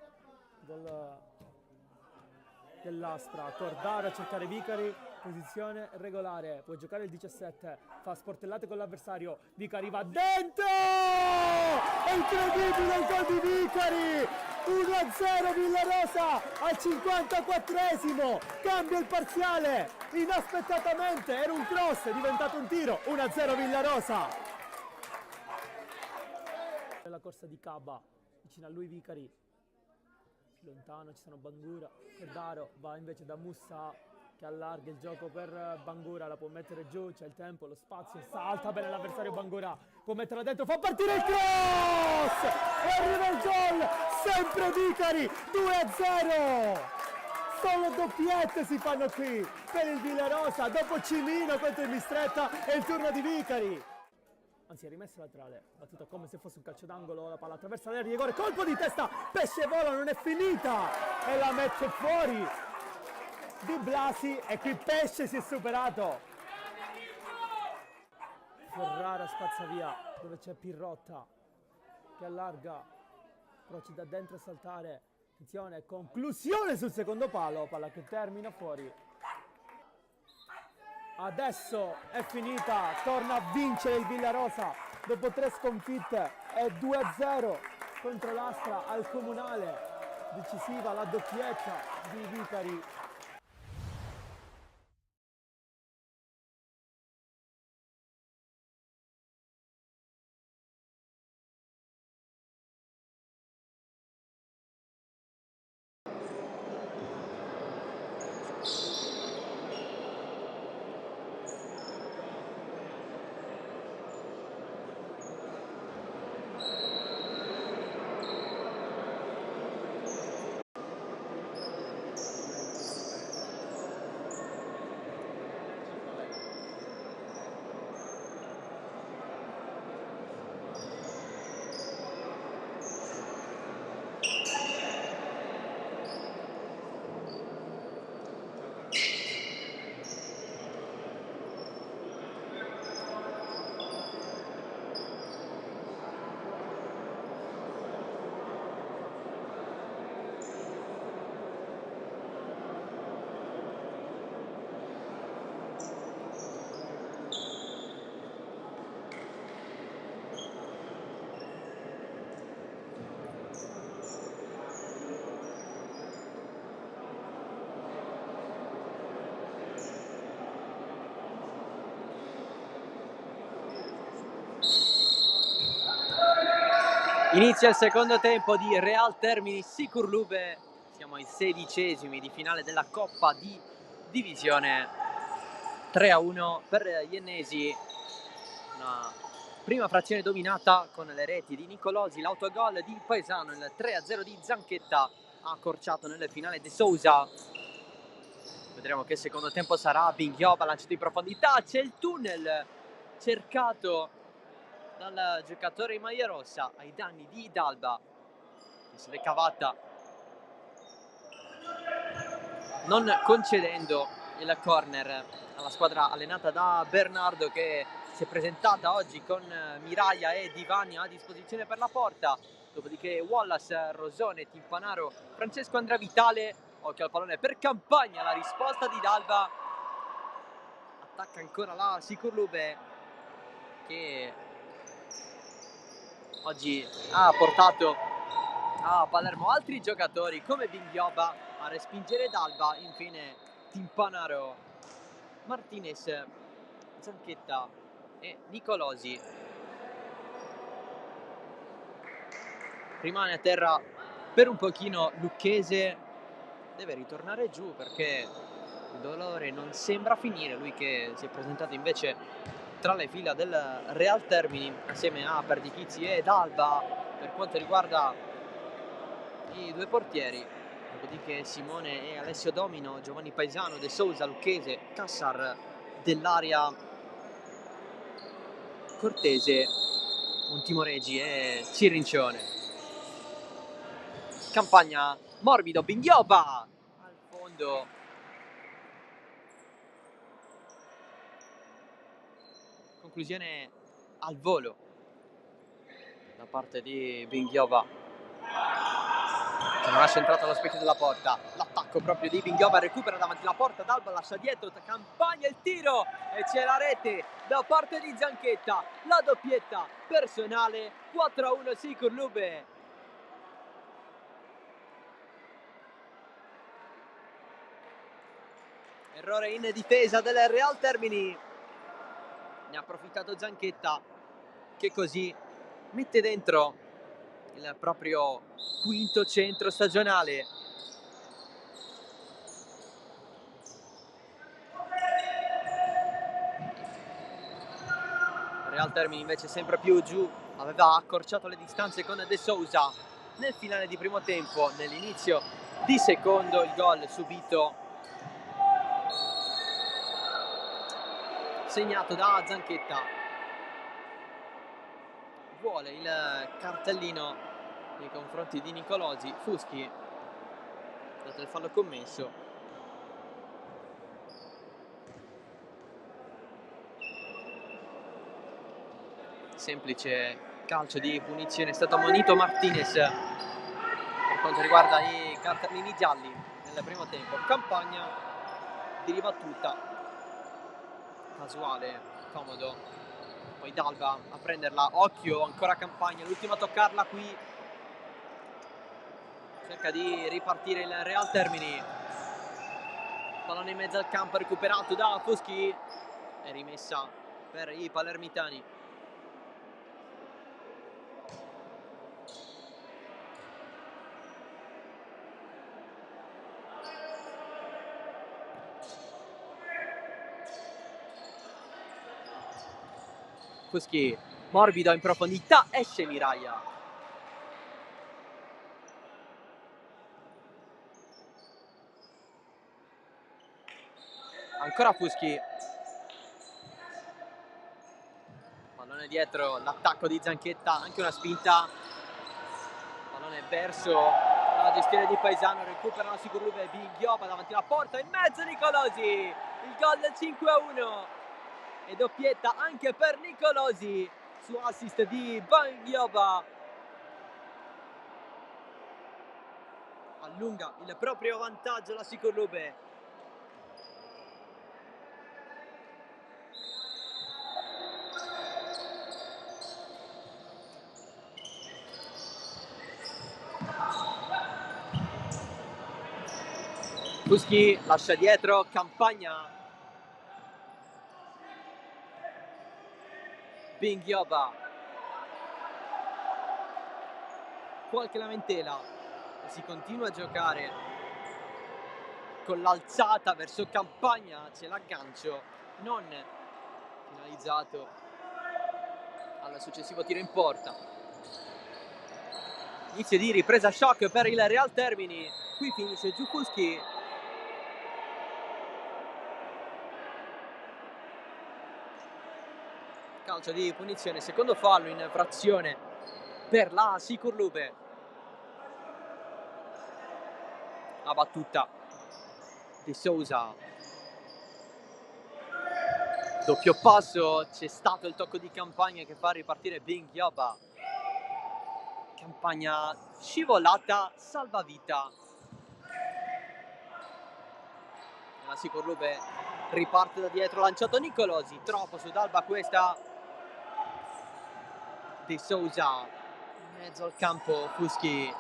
dell'Aspra. Cordaro a cercare Vicari, posizione regolare, può giocare il 17, fa sportellate con l'avversario, Vicari va dentro! È incredibile il gol di Vicari! 1-0 Villarosa al 54esimo, cambia il parziale, inaspettatamente, era un cross, è diventato un tiro, 1-0 Villarosa. La corsa di Caba, vicino a lui Vicari, lontano ci sono Bangura, Cordaro va invece da Mussa, che allarga il gioco per Bangura, la può mettere giù, c'è il tempo, lo spazio, salta bene l'avversario Bangura, può metterla dentro, fa partire il cross e arriva il gol, sempre Vicari, 2-0. Solo doppiette si fanno qui per il Villarosa, dopo Cimino contro il Mistretta è il turno di Vicari. Anzi, è rimessa laterale, battuta come se fosse un calcio d'angolo, la palla attraversa l'area di rigore, colpo di testa, pesce vola, non è finita e la mette fuori Di Blasi e qui Pesce si è superato. Ferrara spazza via dove c'è Pirrotta che allarga, però ci da dentro a saltare. Attenzione, conclusione sul secondo palo, palla che termina fuori. Adesso è finita, torna a vincere il Villarosa dopo 3 sconfitte, è 2-0 contro l'Astra al Comunale, decisiva la doppietta di Vicari. Inizia il secondo tempo di Real Termini Sicurlube, siamo ai 16esimi di finale della Coppa di Divisione. 3-1 per gli ennesi, una prima frazione dominata con le reti di Nicolosi, l'autogol di Paesano, il 3-0 di Zanchetta ha accorciato nel finale De Sousa. Vedremo che secondo tempo sarà. Binghioba lanciato in profondità, c'è il tunnel cercato dal giocatore in maglia rossa ai danni di Dalba, che se l'è cavata non concedendo il corner alla squadra allenata da Bernardo, che si è presentata oggi con Miraglia e Divani a disposizione per la porta. Dopodiché Wallace, Rosone, Timpanaro, Francesco Andrea Vitale. Occhio al pallone per Campagna, la risposta di Dalba. Attacca ancora la Sicurlube, che oggi ha portato a Palermo altri giocatori come Binghioba a respingere Dalba. Infine Timpanaro, Martinez, Zanchetta e Nicolosi. Rimane a terra per un pochino Lucchese, deve ritornare giù perché il dolore non sembra finire, lui che si è presentato invece tra le fila del Real Termini assieme a Perdichizzi e Dalba per quanto riguarda i due portieri. Dopodiché Simone e Alessio Domino, Giovanni Paesano, De Sousa, Lucchese, Cassar dell'area Cortese, Montimoreggi e Cirincione. Campagna morbido, Binghioba al fondo. Conclusione al volo da parte di Binghioba, che non ha centrato allo specchio della porta. L'attacco proprio di Binghioba, recupera davanti alla porta, Dalba lascia dietro, Campagna il tiro e c'è la rete da parte di Zanchetta, la doppietta personale. 4-1 Sicurlube. Errore in difesa del Real Termini, ne ha approfittato Zanchetta, che così mette dentro il proprio quinto centro stagionale. Real Termini invece sempre più giù, aveva accorciato le distanze con De Sousa nel finale di primo tempo. Nell'inizio di secondo il gol subito segnato da Zanchetta. Vuole il cartellino nei confronti di Nicolosi. Fuschi, dato il fallo commesso, semplice calcio di punizione. È stato ammonito Martinez per quanto riguarda i cartellini gialli nel primo tempo. Campagna di ribattuta casuale, comodo, poi Dalba a prenderla. Occhio, ancora Campagna, l'ultima a toccarla qui, cerca di ripartire il Real Termini. Pallone in mezzo al campo recuperato da Fuschi e rimessa per i palermitani. Fuschi, morbido in profondità, esce Miraglia. Ancora Fuschi. Pallone dietro, l'attacco di Zanchetta, anche una spinta. Pallone verso la gestione di Paesano, recupera la Sicurlube, Binghioba davanti alla porta, in mezzo Nicolosi. Il gol del 5-1. E doppietta anche per Nicolosi su assist di Binghioba. Allunga il proprio vantaggio la Sicurlube. Fuschi lascia dietro Campagna. Binghioba. Qualche lamentela. Si continua a giocare con l'alzata verso Campagna. C'è l'aggancio non finalizzato al successivo tiro in porta. Inizio di ripresa shock per il Real Termini. Qui finisce giù Fuschi. Calcio di punizione, secondo fallo in frazione per la Sicurlube. La battuta De Sousa, doppio passo, c'è stato il tocco di Campagna che fa ripartire Binghioba. Campagna scivolata, salvavita. La Sicurlube riparte da dietro, lanciato Nicolosi, troppo su Dalba questa. De Sousa in mezzo al campo, Fuschi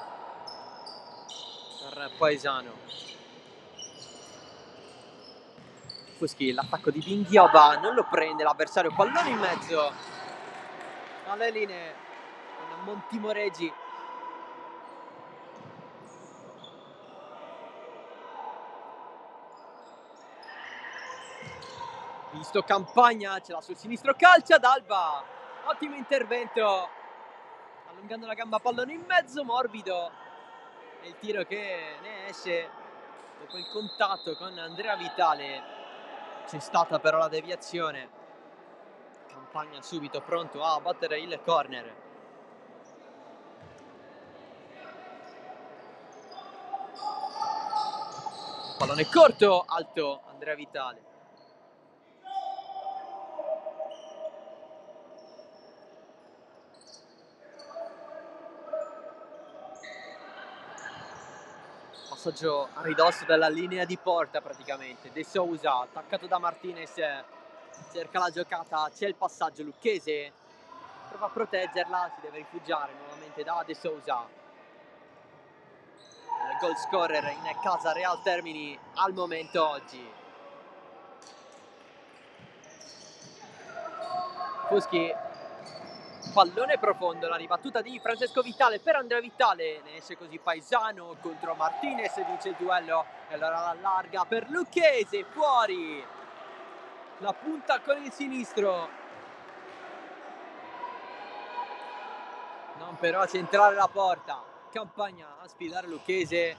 per Paesano. Fuschi, l'attacco di Binghioba, non lo prende l'avversario, pallone in mezzo alle linee con Montimoreggi. Visto Campagna, ce l'ha sul sinistro, calcia d'Alba. Ottimo intervento, allungando la gamba, pallone in mezzo, morbido. E il tiro che ne esce dopo il contatto con Andrea Vitale. C'è stata però la deviazione. Campagna subito pronto a battere il corner. Pallone corto, alto Andrea Vitale. Passaggio a ridosso della linea di porta praticamente. De Sousa, attaccato da Martinez, cerca la giocata, c'è il passaggio, Lucchese prova a proteggerla, si deve rifugiare nuovamente da De Sousa. Il goal scorer in casa Real Termini al momento oggi. Fuschi, pallone profondo, la ribattuta di Francesco Vitale per Andrea Vitale, ne esce così Paesano contro Martinez, vince il duello e allora la allarga per Lucchese, fuori, la punta con il sinistro. però a centrare la porta. Campagna a sfidare Lucchese,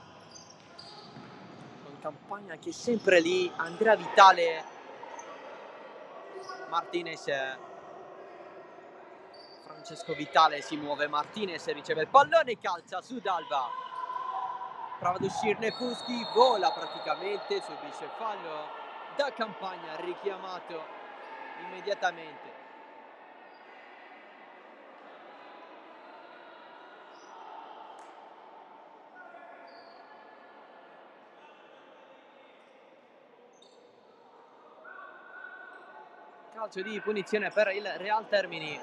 con Campagna che è sempre lì. Andrea Vitale, Martinez, Francesco Vitale si muove, Martinez riceve il pallone, calcia su Dalba, prova ad uscirne Fuschi, vola praticamente, subisce il fallo da Campagna, richiamato immediatamente. Calcio di punizione per il Real Termini.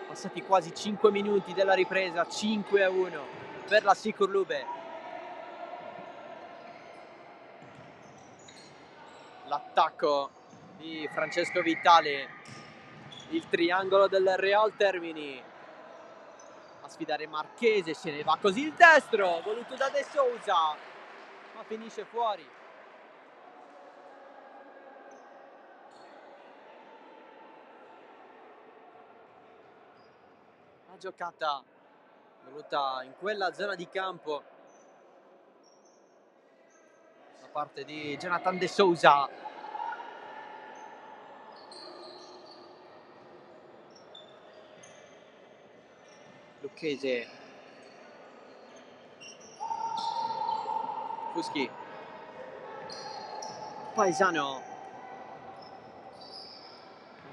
Passati quasi 5 minuti della ripresa, 5-1 per la Sicurlube. L'attacco di Francesco Vitale, il triangolo del Real Termini. A sfidare Marchese, se ne va così il destro, voluto da De Sousa, ma finisce fuori. La giocata voluta in quella zona di campo da parte di Jonathan De Sousa. Lucchese, Fuschi, Paesano,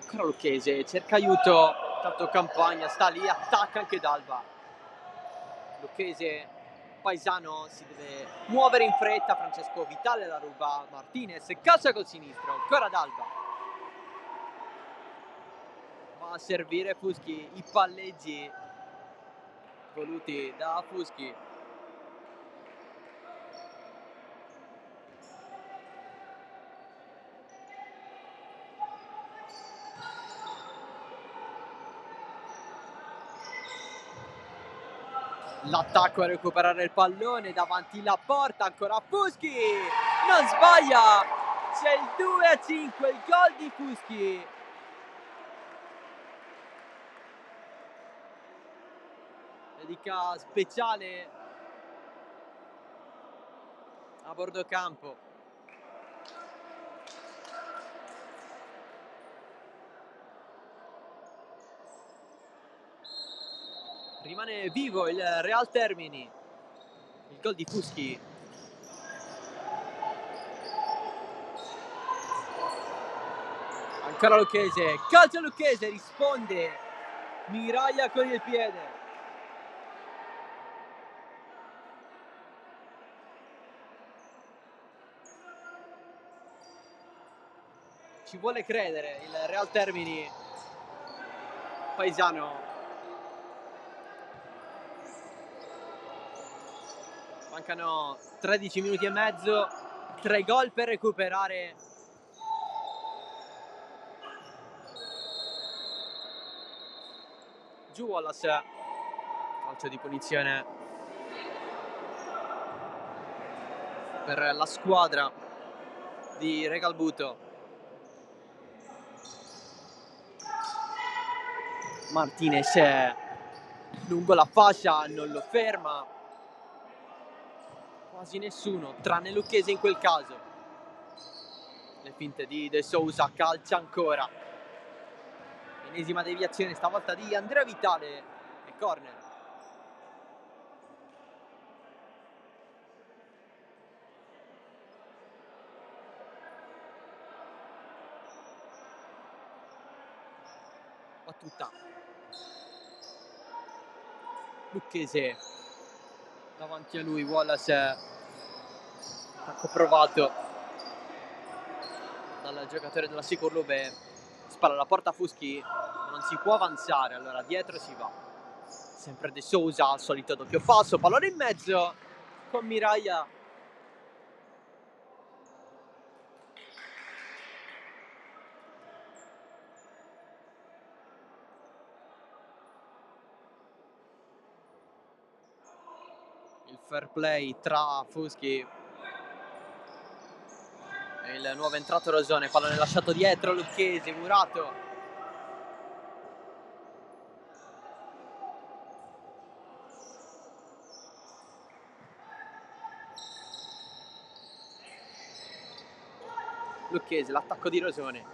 ancora Lucchese, cerca aiuto, tanto Campagna sta lì, attacca anche Dalba. Lucchese, Paesano si deve muovere in fretta, Francesco Vitale la ruba, Martinez calcia col sinistro, ancora Dalba. Va a servire Fuschi, i palleggi voluti da Fuschi. L'attacco a recuperare il pallone davanti la porta, ancora Fuschi, non sbaglia, c'è il 2-5, il gol di Fuschi. Dedica speciale a bordo campo. Rimane vivo il Real Termini, il gol di Fuschi. Ancora Lucchese, calcio Lucchese, risponde Miraglia con il piede. Ci vuole credere il Real Termini. Paesano, mancano 13 minuti e mezzo, 3 gol per recuperare. Giù Wallace, calcio di punizione per la squadra di Regalbuto. Martinez è lungo la fascia, non lo ferma quasi nessuno, tranne Lucchese in quel caso. Le finte di De Sousa, calcia ancora, ennesima deviazione stavolta di Andrea Vitale e corner. Battuta, Lucchese davanti a lui, Wallace, attacco provato dal giocatore della Sicurlube, spalla alla porta Fuschi, ma non si può avanzare, allora dietro si va. Sempre De Sousa, al solito doppio passo, pallone in mezzo con Miraglia. Il fair play tra Fuschi e il nuovo entrato Rosone, pallone lasciato dietro, Lucchese, murato. Lucchese, l'attacco di Rosone.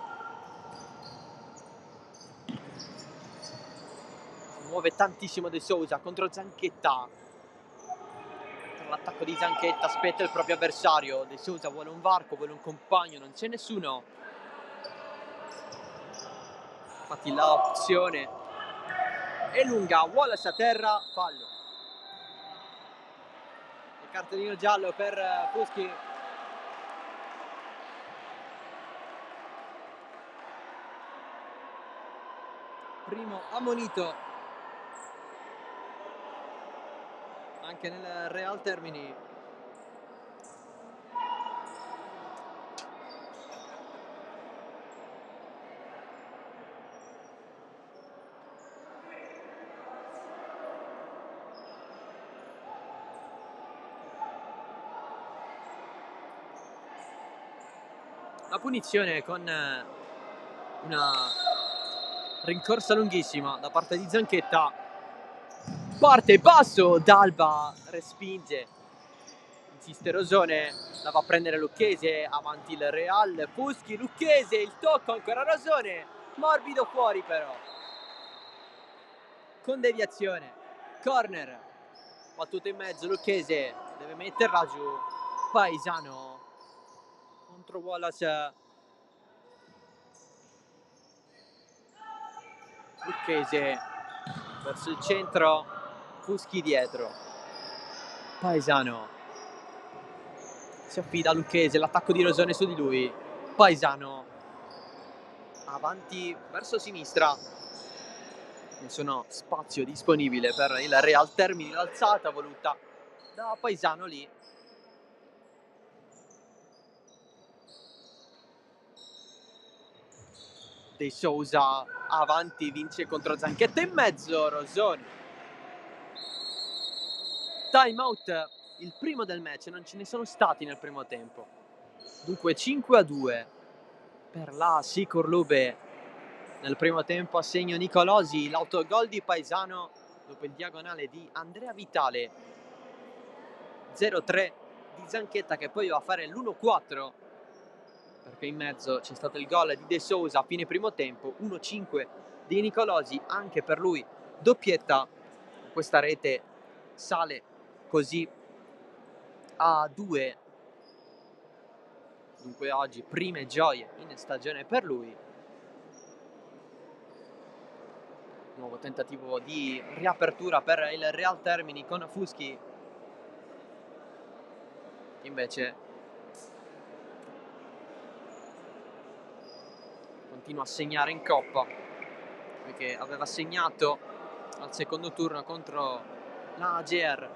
Si muove tantissimo De Sousa contro Zanchetta. Per l'attacco di Zanchetta aspetta il proprio avversario. De Sousa vuole un varco, vuole un compagno, non c'è nessuno. Infatti l'opzione è lunga, Wallace a terra, fallo. Il cartellino giallo per Fuschi. Primo ammonito anche nel Real Termini. La punizione con una rincorsa lunghissima da parte di Zanchetta. Parte basso, D'Alba respinge. Insiste Rosone, la va a prendere Lucchese, avanti il Real. Fuschi, Lucchese, il tocco ancora Rosone. Morbido fuori però. Con deviazione. Corner. Battuto in mezzo, Lucchese deve metterla giù. Paesano contro Wallace. Lucchese verso il centro, Fuschi dietro. Paesano si affida a Lucchese, l'attacco di Rosone su di lui. Paesano avanti verso sinistra. Nessuno spazio disponibile per il Real Termini, l'alzata voluta da Paesano lì. De Sousa avanti, vince contro Zanchetta in mezzo, Rosone. Time out, il primo del match, non ce ne sono stati nel primo tempo. Dunque 5-2 per la Sicurlube. Nel primo tempo a segno Nicolosi, l'autogol di Paesano dopo il diagonale di Andrea Vitale. 0-3 di Zanchetta che poi va a fare l'1-4 perché in mezzo c'è stato il gol di De Sousa a fine primo tempo. 1-5 di Nicolosi, anche per lui doppietta. Questa rete sale così a 2. Dunque oggi prime gioie in stagione per lui. Nuovo tentativo di riapertura per il Real Termini con Fuschi. Invece continua a segnare in coppa, perché aveva segnato al secondo turno contro la AGR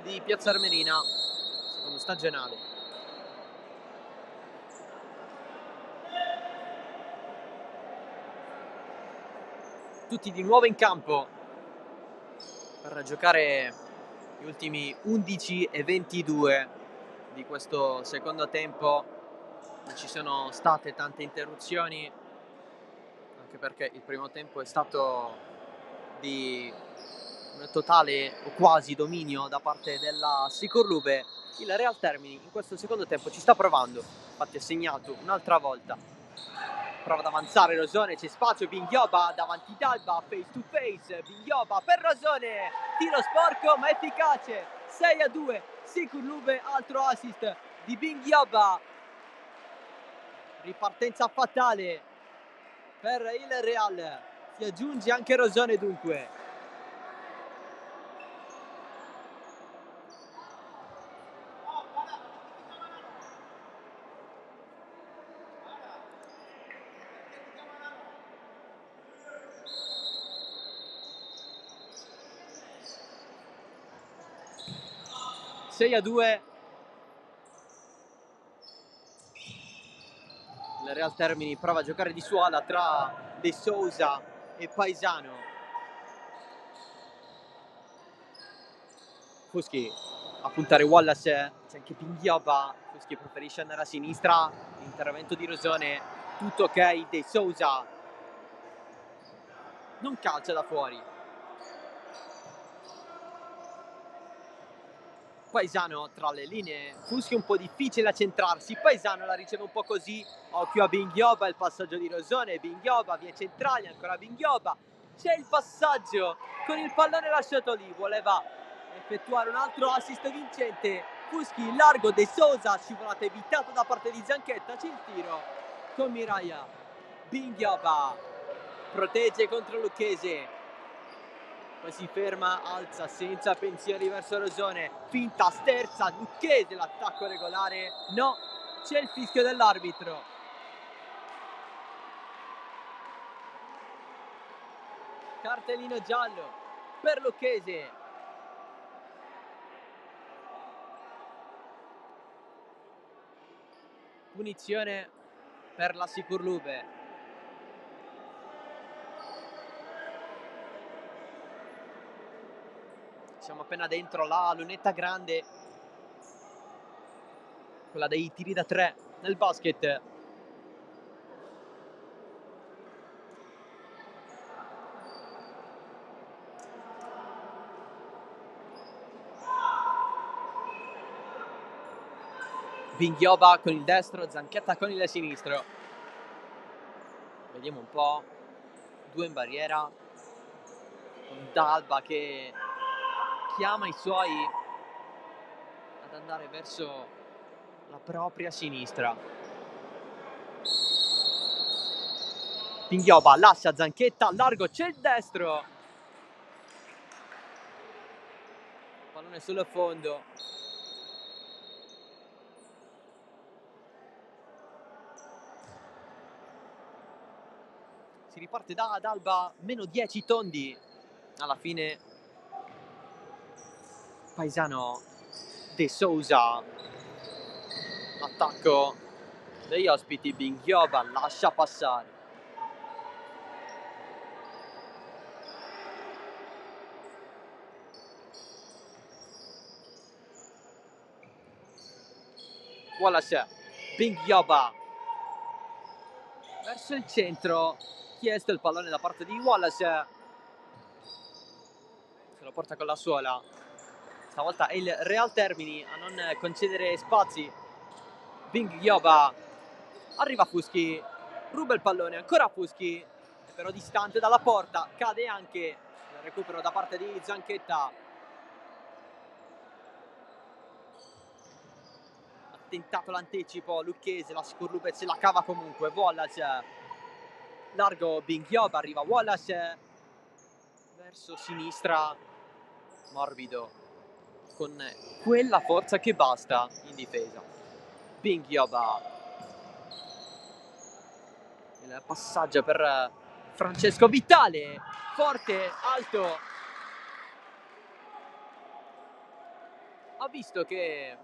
di Piazza Armerina, secondo stagionale. Tutti di nuovo in campo per giocare gli ultimi 11 e 22 di questo secondo tempo. Non ci sono state tante interruzioni, anche perché il primo tempo è stato di un totale o quasi dominio da parte della Sicurlube. Il Real Termini in questo secondo tempo ci sta provando, infatti ha segnato un'altra volta. Prova ad avanzare Rosone, c'è spazio, Binghioba davanti D'Alba, face to face, Binghioba per Rosone, tiro sporco ma efficace, 6-2, Sicurlube, altro assist di Binghioba. Ripartenza fatale per il Real, si aggiunge anche Rosone dunque. Sei a 2. Il Real Termini prova a giocare di suola tra De Sousa e Paesano. Fuschi a puntare Wallace, c'è anche Binghioba. Fuschi preferisce andare a sinistra, intervento di Rosone, tutto ok. De Sousa non calcia da fuori. Paesano tra le linee, Fuschi un po' difficile a centrarsi, Paesano la riceve un po' così, occhio a Binghioba, il passaggio di Rosone, Binghioba via centrali, ancora Binghioba, c'è il passaggio con il pallone lasciato lì, voleva effettuare un altro assist vincente, Fuschi in largo, De Sousa, scivolata evitata da parte di Zanchetta, c'è il tiro con Miraglia, Binghioba protegge contro Lucchese, poi si ferma, alza senza pensieri verso Rosone, finta, sterza, Lucchese, l'attacco regolare, no, c'è il fischio dell'arbitro. Cartellino giallo per Lucchese. Punizione per la Sicurlube. Siamo appena dentro la lunetta grande, quella dei tiri da 3 nel basket. Binghioba con il destro, Zanchetta con il sinistro. Vediamo un po'. 2 in barriera. Con Dalba che chiama i suoi ad andare verso la propria sinistra. Binghioba lascia Zanchetta, largo, c'è il destro. Pallone sul fondo. Si riparte da Dalba, meno 10 tondi. Alla fine Paesano, De Sousa. Attacco degli ospiti, Binghioba lascia passare. Wallace, Binghioba verso il centro, chiesto il pallone da parte di Wallace, se lo porta con la suola. Stavolta è il Real Termini a non concedere spazi. Binghioba, arriva Fuschi, ruba il pallone, ancora Fuschi, è però distante dalla porta, cade anche il recupero da parte di Zanchetta. Tentato l'anticipo, Lucchese, la Sicurlube se la cava comunque, Wallace, largo Binghioba, arriva Wallace, verso sinistra, morbido, con quella forza che basta in difesa. Binghioba, il passaggio per Francesco Vitale, forte, alto, ha visto che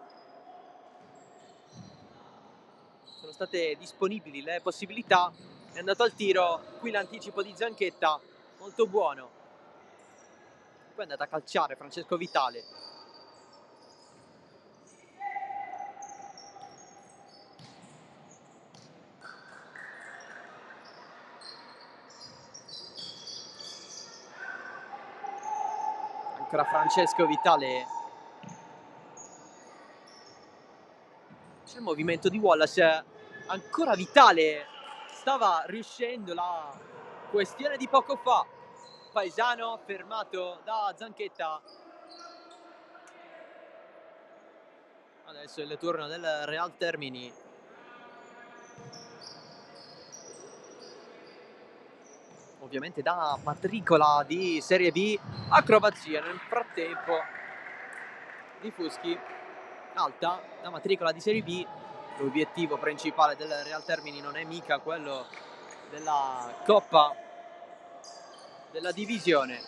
sono state disponibili le possibilità, è andato al tiro, qui l'anticipo di Zanchetta, molto buono, poi è andato a calciare Francesco Vitale. Ancora Francesco Vitale, c'è il movimento di Wallace, ancora Vitale, stava riuscendo la questione di poco fa. Paesano fermato da Zanchetta. Adesso è il turno del Real Termini. Ovviamente da matricola di Serie B, acrobazia nel frattempo di Fuschi, alta, da matricola di Serie B. L'obiettivo principale del Real Termini non è mica quello della Coppa della Divisione.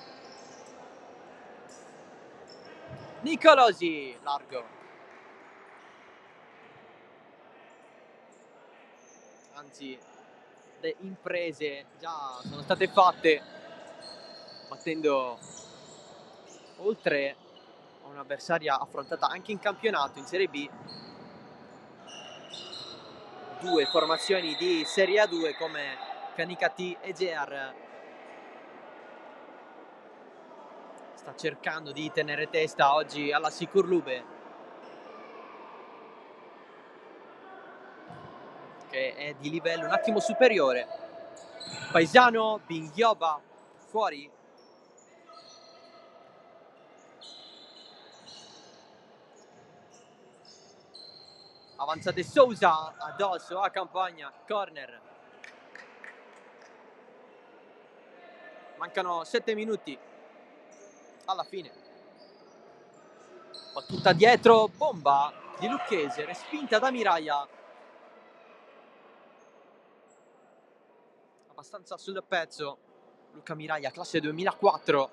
Nicolosi, largo. Anzi, le imprese già sono state fatte, battendo oltre a un'avversaria affrontata anche in campionato in Serie B. 2 formazioni di Serie A2 come Canicati e Gear. Sta cercando di tenere testa oggi alla Sicurlube. che è di livello un attimo superiore. Paesano, Binghioba, fuori. Avanza De Sousa, addosso a Campagna, corner. Mancano 7 minuti alla fine. Battuta dietro, bomba di Lucchese, respinta da Miraglia. Abbastanza sul pezzo Luca Miraglia, classe 2004,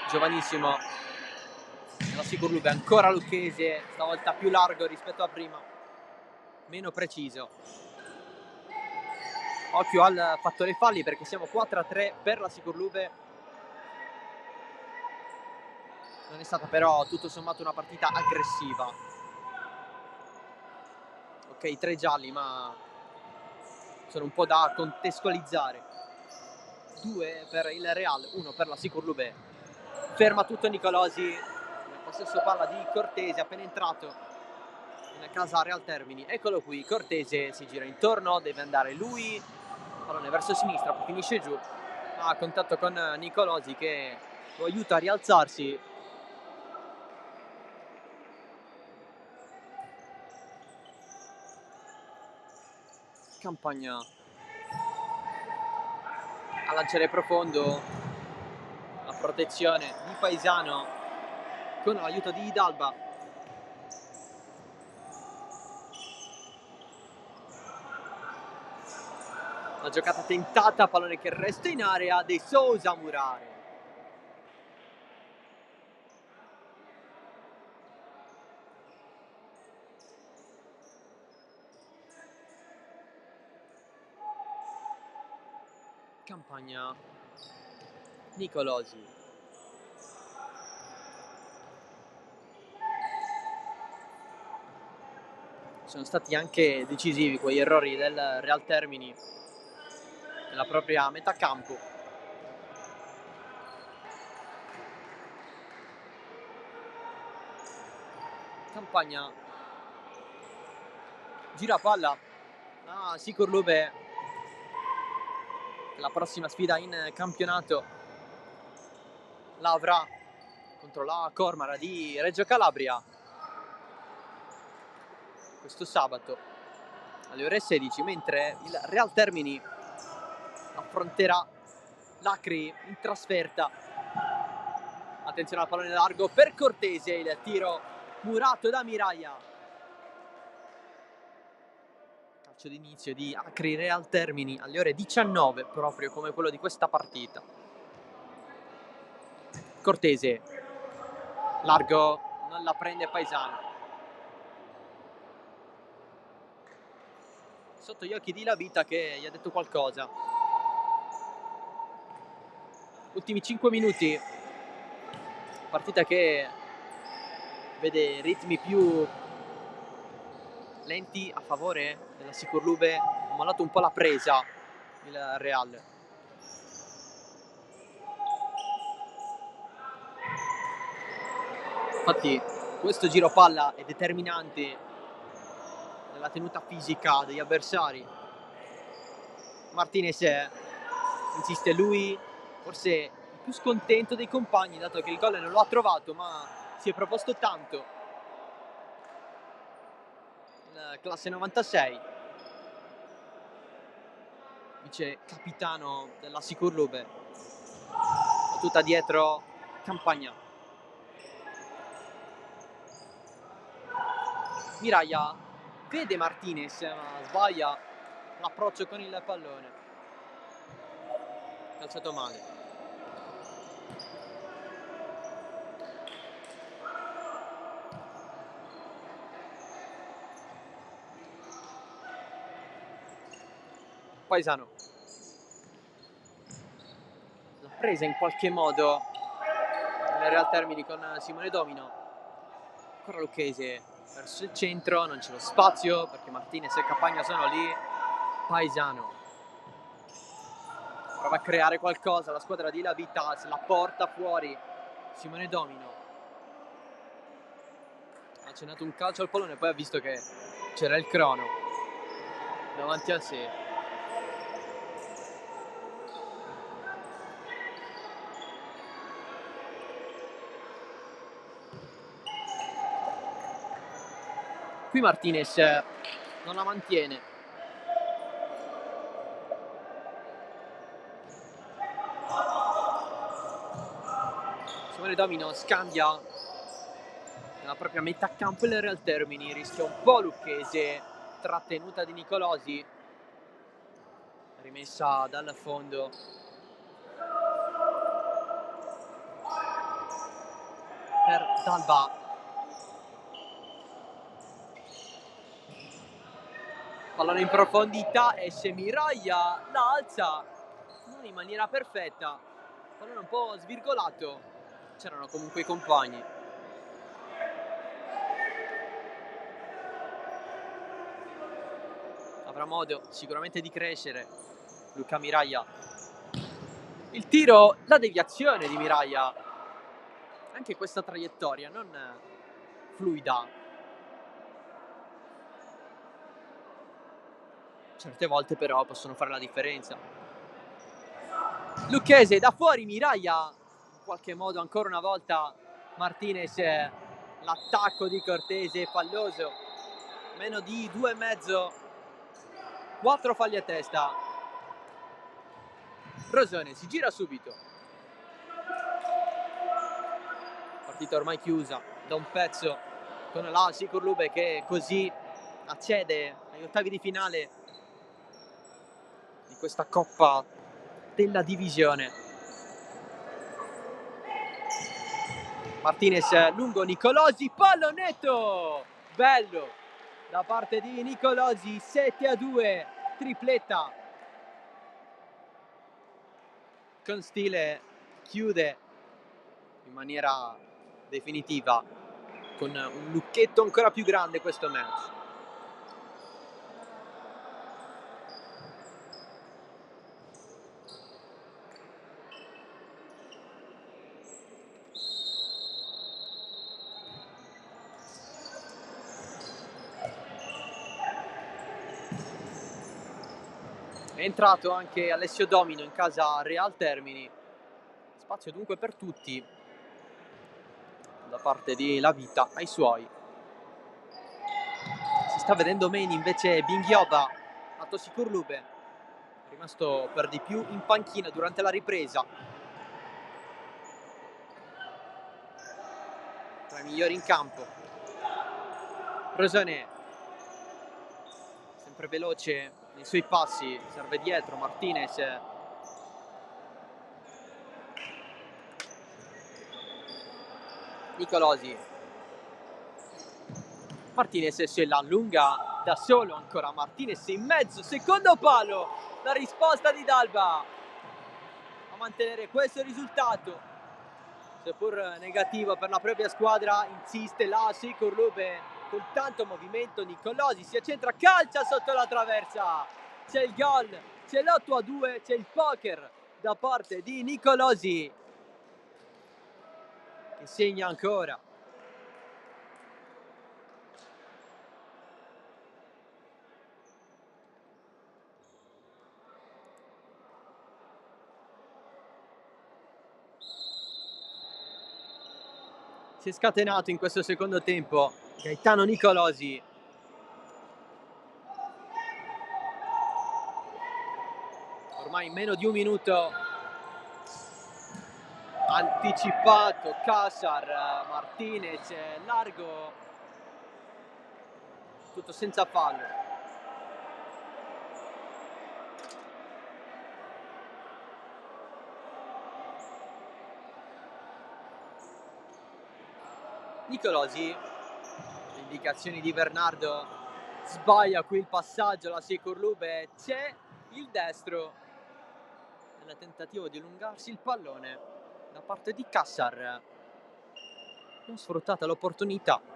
giovanissimo. La Sicurlube ancora Lucchese, stavolta più largo rispetto a prima, meno preciso. Occhio al fattore falli perché siamo 4-3 per la Sicurlube. Non è stata però tutto sommato una partita aggressiva. Ok, 3 gialli, ma sono un po' da contestualizzare. 2 per il Real, 1 per la Sicurlube. Ferma tutto Nicolosi, nel possesso palla di Cortese, appena entrato in casa Real Termini. Eccolo qui, Cortese si gira intorno, deve andare lui, pallone verso sinistra, poi finisce giù, ha contatto con Nicolosi che lo aiuta a rialzarsi. Campagna a lanciare profondo, la protezione di Paesano con l'aiuto di Hidalba. La giocata tentata, pallone che resta in area, De Sousa a murare. Campagna, Nicolosi. Sono stati anche decisivi quegli errori del Real Termini nella propria metà campo. Campagna gira palla. Sicurlube, la prossima sfida in campionato la avrà contro la Cormara di Reggio Calabria questo sabato alle ore 16, mentre il Real Termini affronterà l'Acri in trasferta. Attenzione al pallone largo per Cortese, il tiro murato da Miraglia. Calcio d'inizio di Acri Real Termini alle ore 19, proprio come quello di questa partita. Cortese, largo, non la prende Paesano. Sotto gli occhi di Lavita che gli ha detto qualcosa. Ultimi 5 minuti, partita che vede ritmi più lenti a favore della Sicurlube. Ha mollato un po' la presa il Real. Infatti questo giro palla è determinante nella tenuta fisica degli avversari. Martinez insiste lui, forse il più scontento dei compagni dato che il gol non lo ha trovato, ma si è proposto tanto. Il classe 96, vice capitano della Sicurlube. Battuta dietro Campagna. Miraglia vede Martinez ma sbaglia l'approccio con il pallone, calciato male. Paesano l'ha presa in qualche modo nel Real Termini con Simone Domino. Ancora Lucchese verso il centro, non c'è lo spazio perché Martinez e Campagna sono lì. Paesano prova a creare qualcosa, la squadra di Lavita se la porta fuori Simone Domino. Ha accennato un calcio al pallone, poi ha visto che c'era il crono. davanti a sé. Qui Martinez non la mantiene. Simone Domino scambia nella propria metà campo il Real Termini, rischia un po' Lucchese, trattenuta di Nicolosi, rimessa dal fondo. Per Dalba. Pallone in profondità, esce Miraglia, la alza, non in maniera perfetta, pallone un po' svirgolato, c'erano comunque i compagni. Avrà modo sicuramente di crescere Luca Miraglia. Il tiro, la deviazione di Miraglia, anche questa traiettoria non fluida. Certe volte però possono fare la differenza. Lucchese da fuori, Miraglia, in qualche modo ancora una volta Martinez, l'attacco di Cortese falloso, meno di 2,5, 4 falli a testa. Rosone si gira subito, partita ormai chiusa da un pezzo con la Sikurlube che così accede agli ottavi di finale di questa Coppa della Divisione. Martinez lungo Nicolosi, pallonetto bello da parte di Nicolosi, 7-2, tripletta con stile, chiude in maniera definitiva con un lucchetto ancora più grande questo match. È entrato anche Alessio Domino in casa Real Termini, spazio dunque per tutti da parte di La Vita ai suoi. Si sta vedendo bene invece Binghioba a Tosikurlube, rimasto per di più in panchina durante la ripresa. Tra i migliori in campo. Rosone, sempre veloce nei suoi passi, serve dietro Martinez. Nicolosi. Martinez se la allunga da solo, ancora Martinez in mezzo, secondo palo, la risposta di Dalba a mantenere questo risultato, seppur negativo per la propria squadra. Insiste la Sikurlube con tanto movimento, Nicolosi si accentra, calcia sotto la traversa, c'è il gol, c'è l'8-2, c'è il poker da parte di Nicolosi che segna ancora. Si è scatenato in questo secondo tempo Gaetano Nicolosi. Ormai in meno di un minuto anticipato Cassar, Martinez largo, tutto senza fallo. Nicolosi, le indicazioni di Bernardo, sbaglia qui il passaggio, la Sikurlube, c'è il destro nel tentativo di allungarsi il pallone da parte di Cassar, non sfruttata l'opportunità.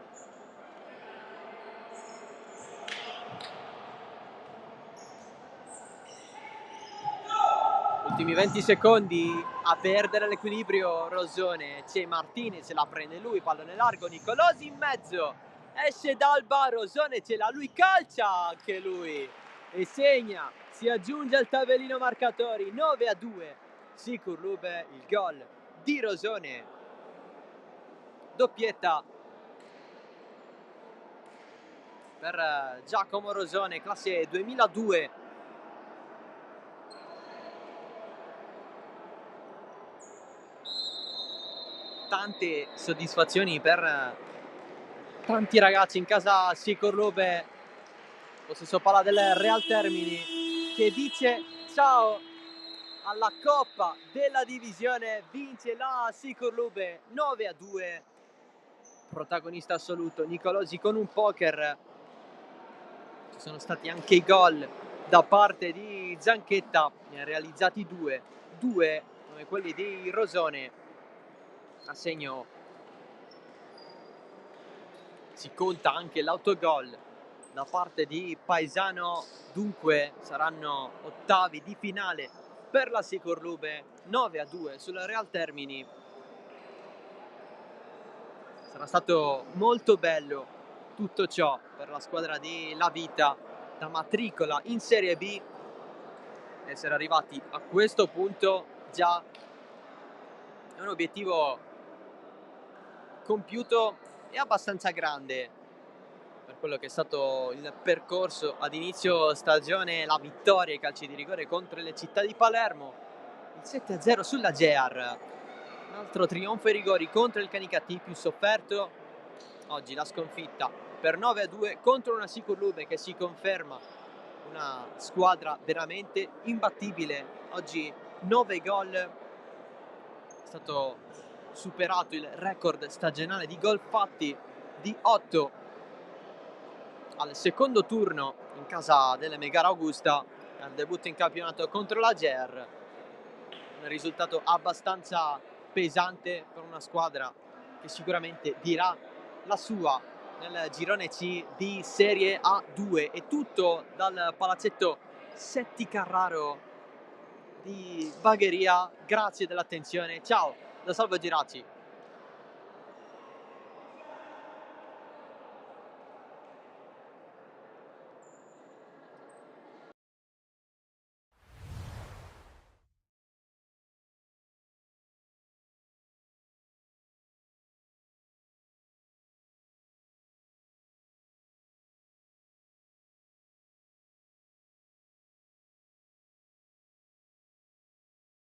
Ultimi 20 secondi a perdere l'equilibrio Rosone, c'è Martinez, la prende lui, pallone largo, Nicolosi in mezzo, esce Dalba, Rosone ce l'ha lui, calcia anche lui, e segna, si aggiunge al tabellino marcatori 9-2. Sikurlube il gol di Rosone, doppietta per Giacomo Rosone, classe 2002. Tante soddisfazioni per tanti ragazzi in casa Sikurlube. Possesso palla del Real Termini che dice ciao alla Coppa della Divisione, vince la Sikurlube 9-2. Protagonista assoluto Nicolosi con un poker. Ci sono stati anche i gol da parte di Zanchetta, ne ha realizzati due come quelli di Rosone. A segno si conta anche l'autogol da parte di Paesano, dunque saranno ottavi di finale per la Sikurlube, 9-2 sul Real Termini. Sarà stato molto bello tutto ciò per la squadra di La Vita, da matricola in Serie B. Essere arrivati a questo punto già è un obiettivo compiuto e abbastanza grande per quello che è stato il percorso ad inizio stagione. La vittoria ai calci di rigore contro le Città di Palermo, il 7-0 sulla Gear, un altro trionfo ai rigori contro il Canicattì più sofferto. Oggi la sconfitta per 9-2 contro una Sikurlube che si conferma una squadra veramente imbattibile. Oggi 9 gol, è stato superato il record stagionale di gol fatti di 8 al secondo turno in casa delle Megara Augusta, al debutto in campionato contro la Ger. Un risultato abbastanza pesante per una squadra che sicuramente dirà la sua nel girone C di Serie A2. È tutto dal palazzetto Setti Carraro di Bagheria, grazie dell'attenzione, ciao da Salvo Geraci.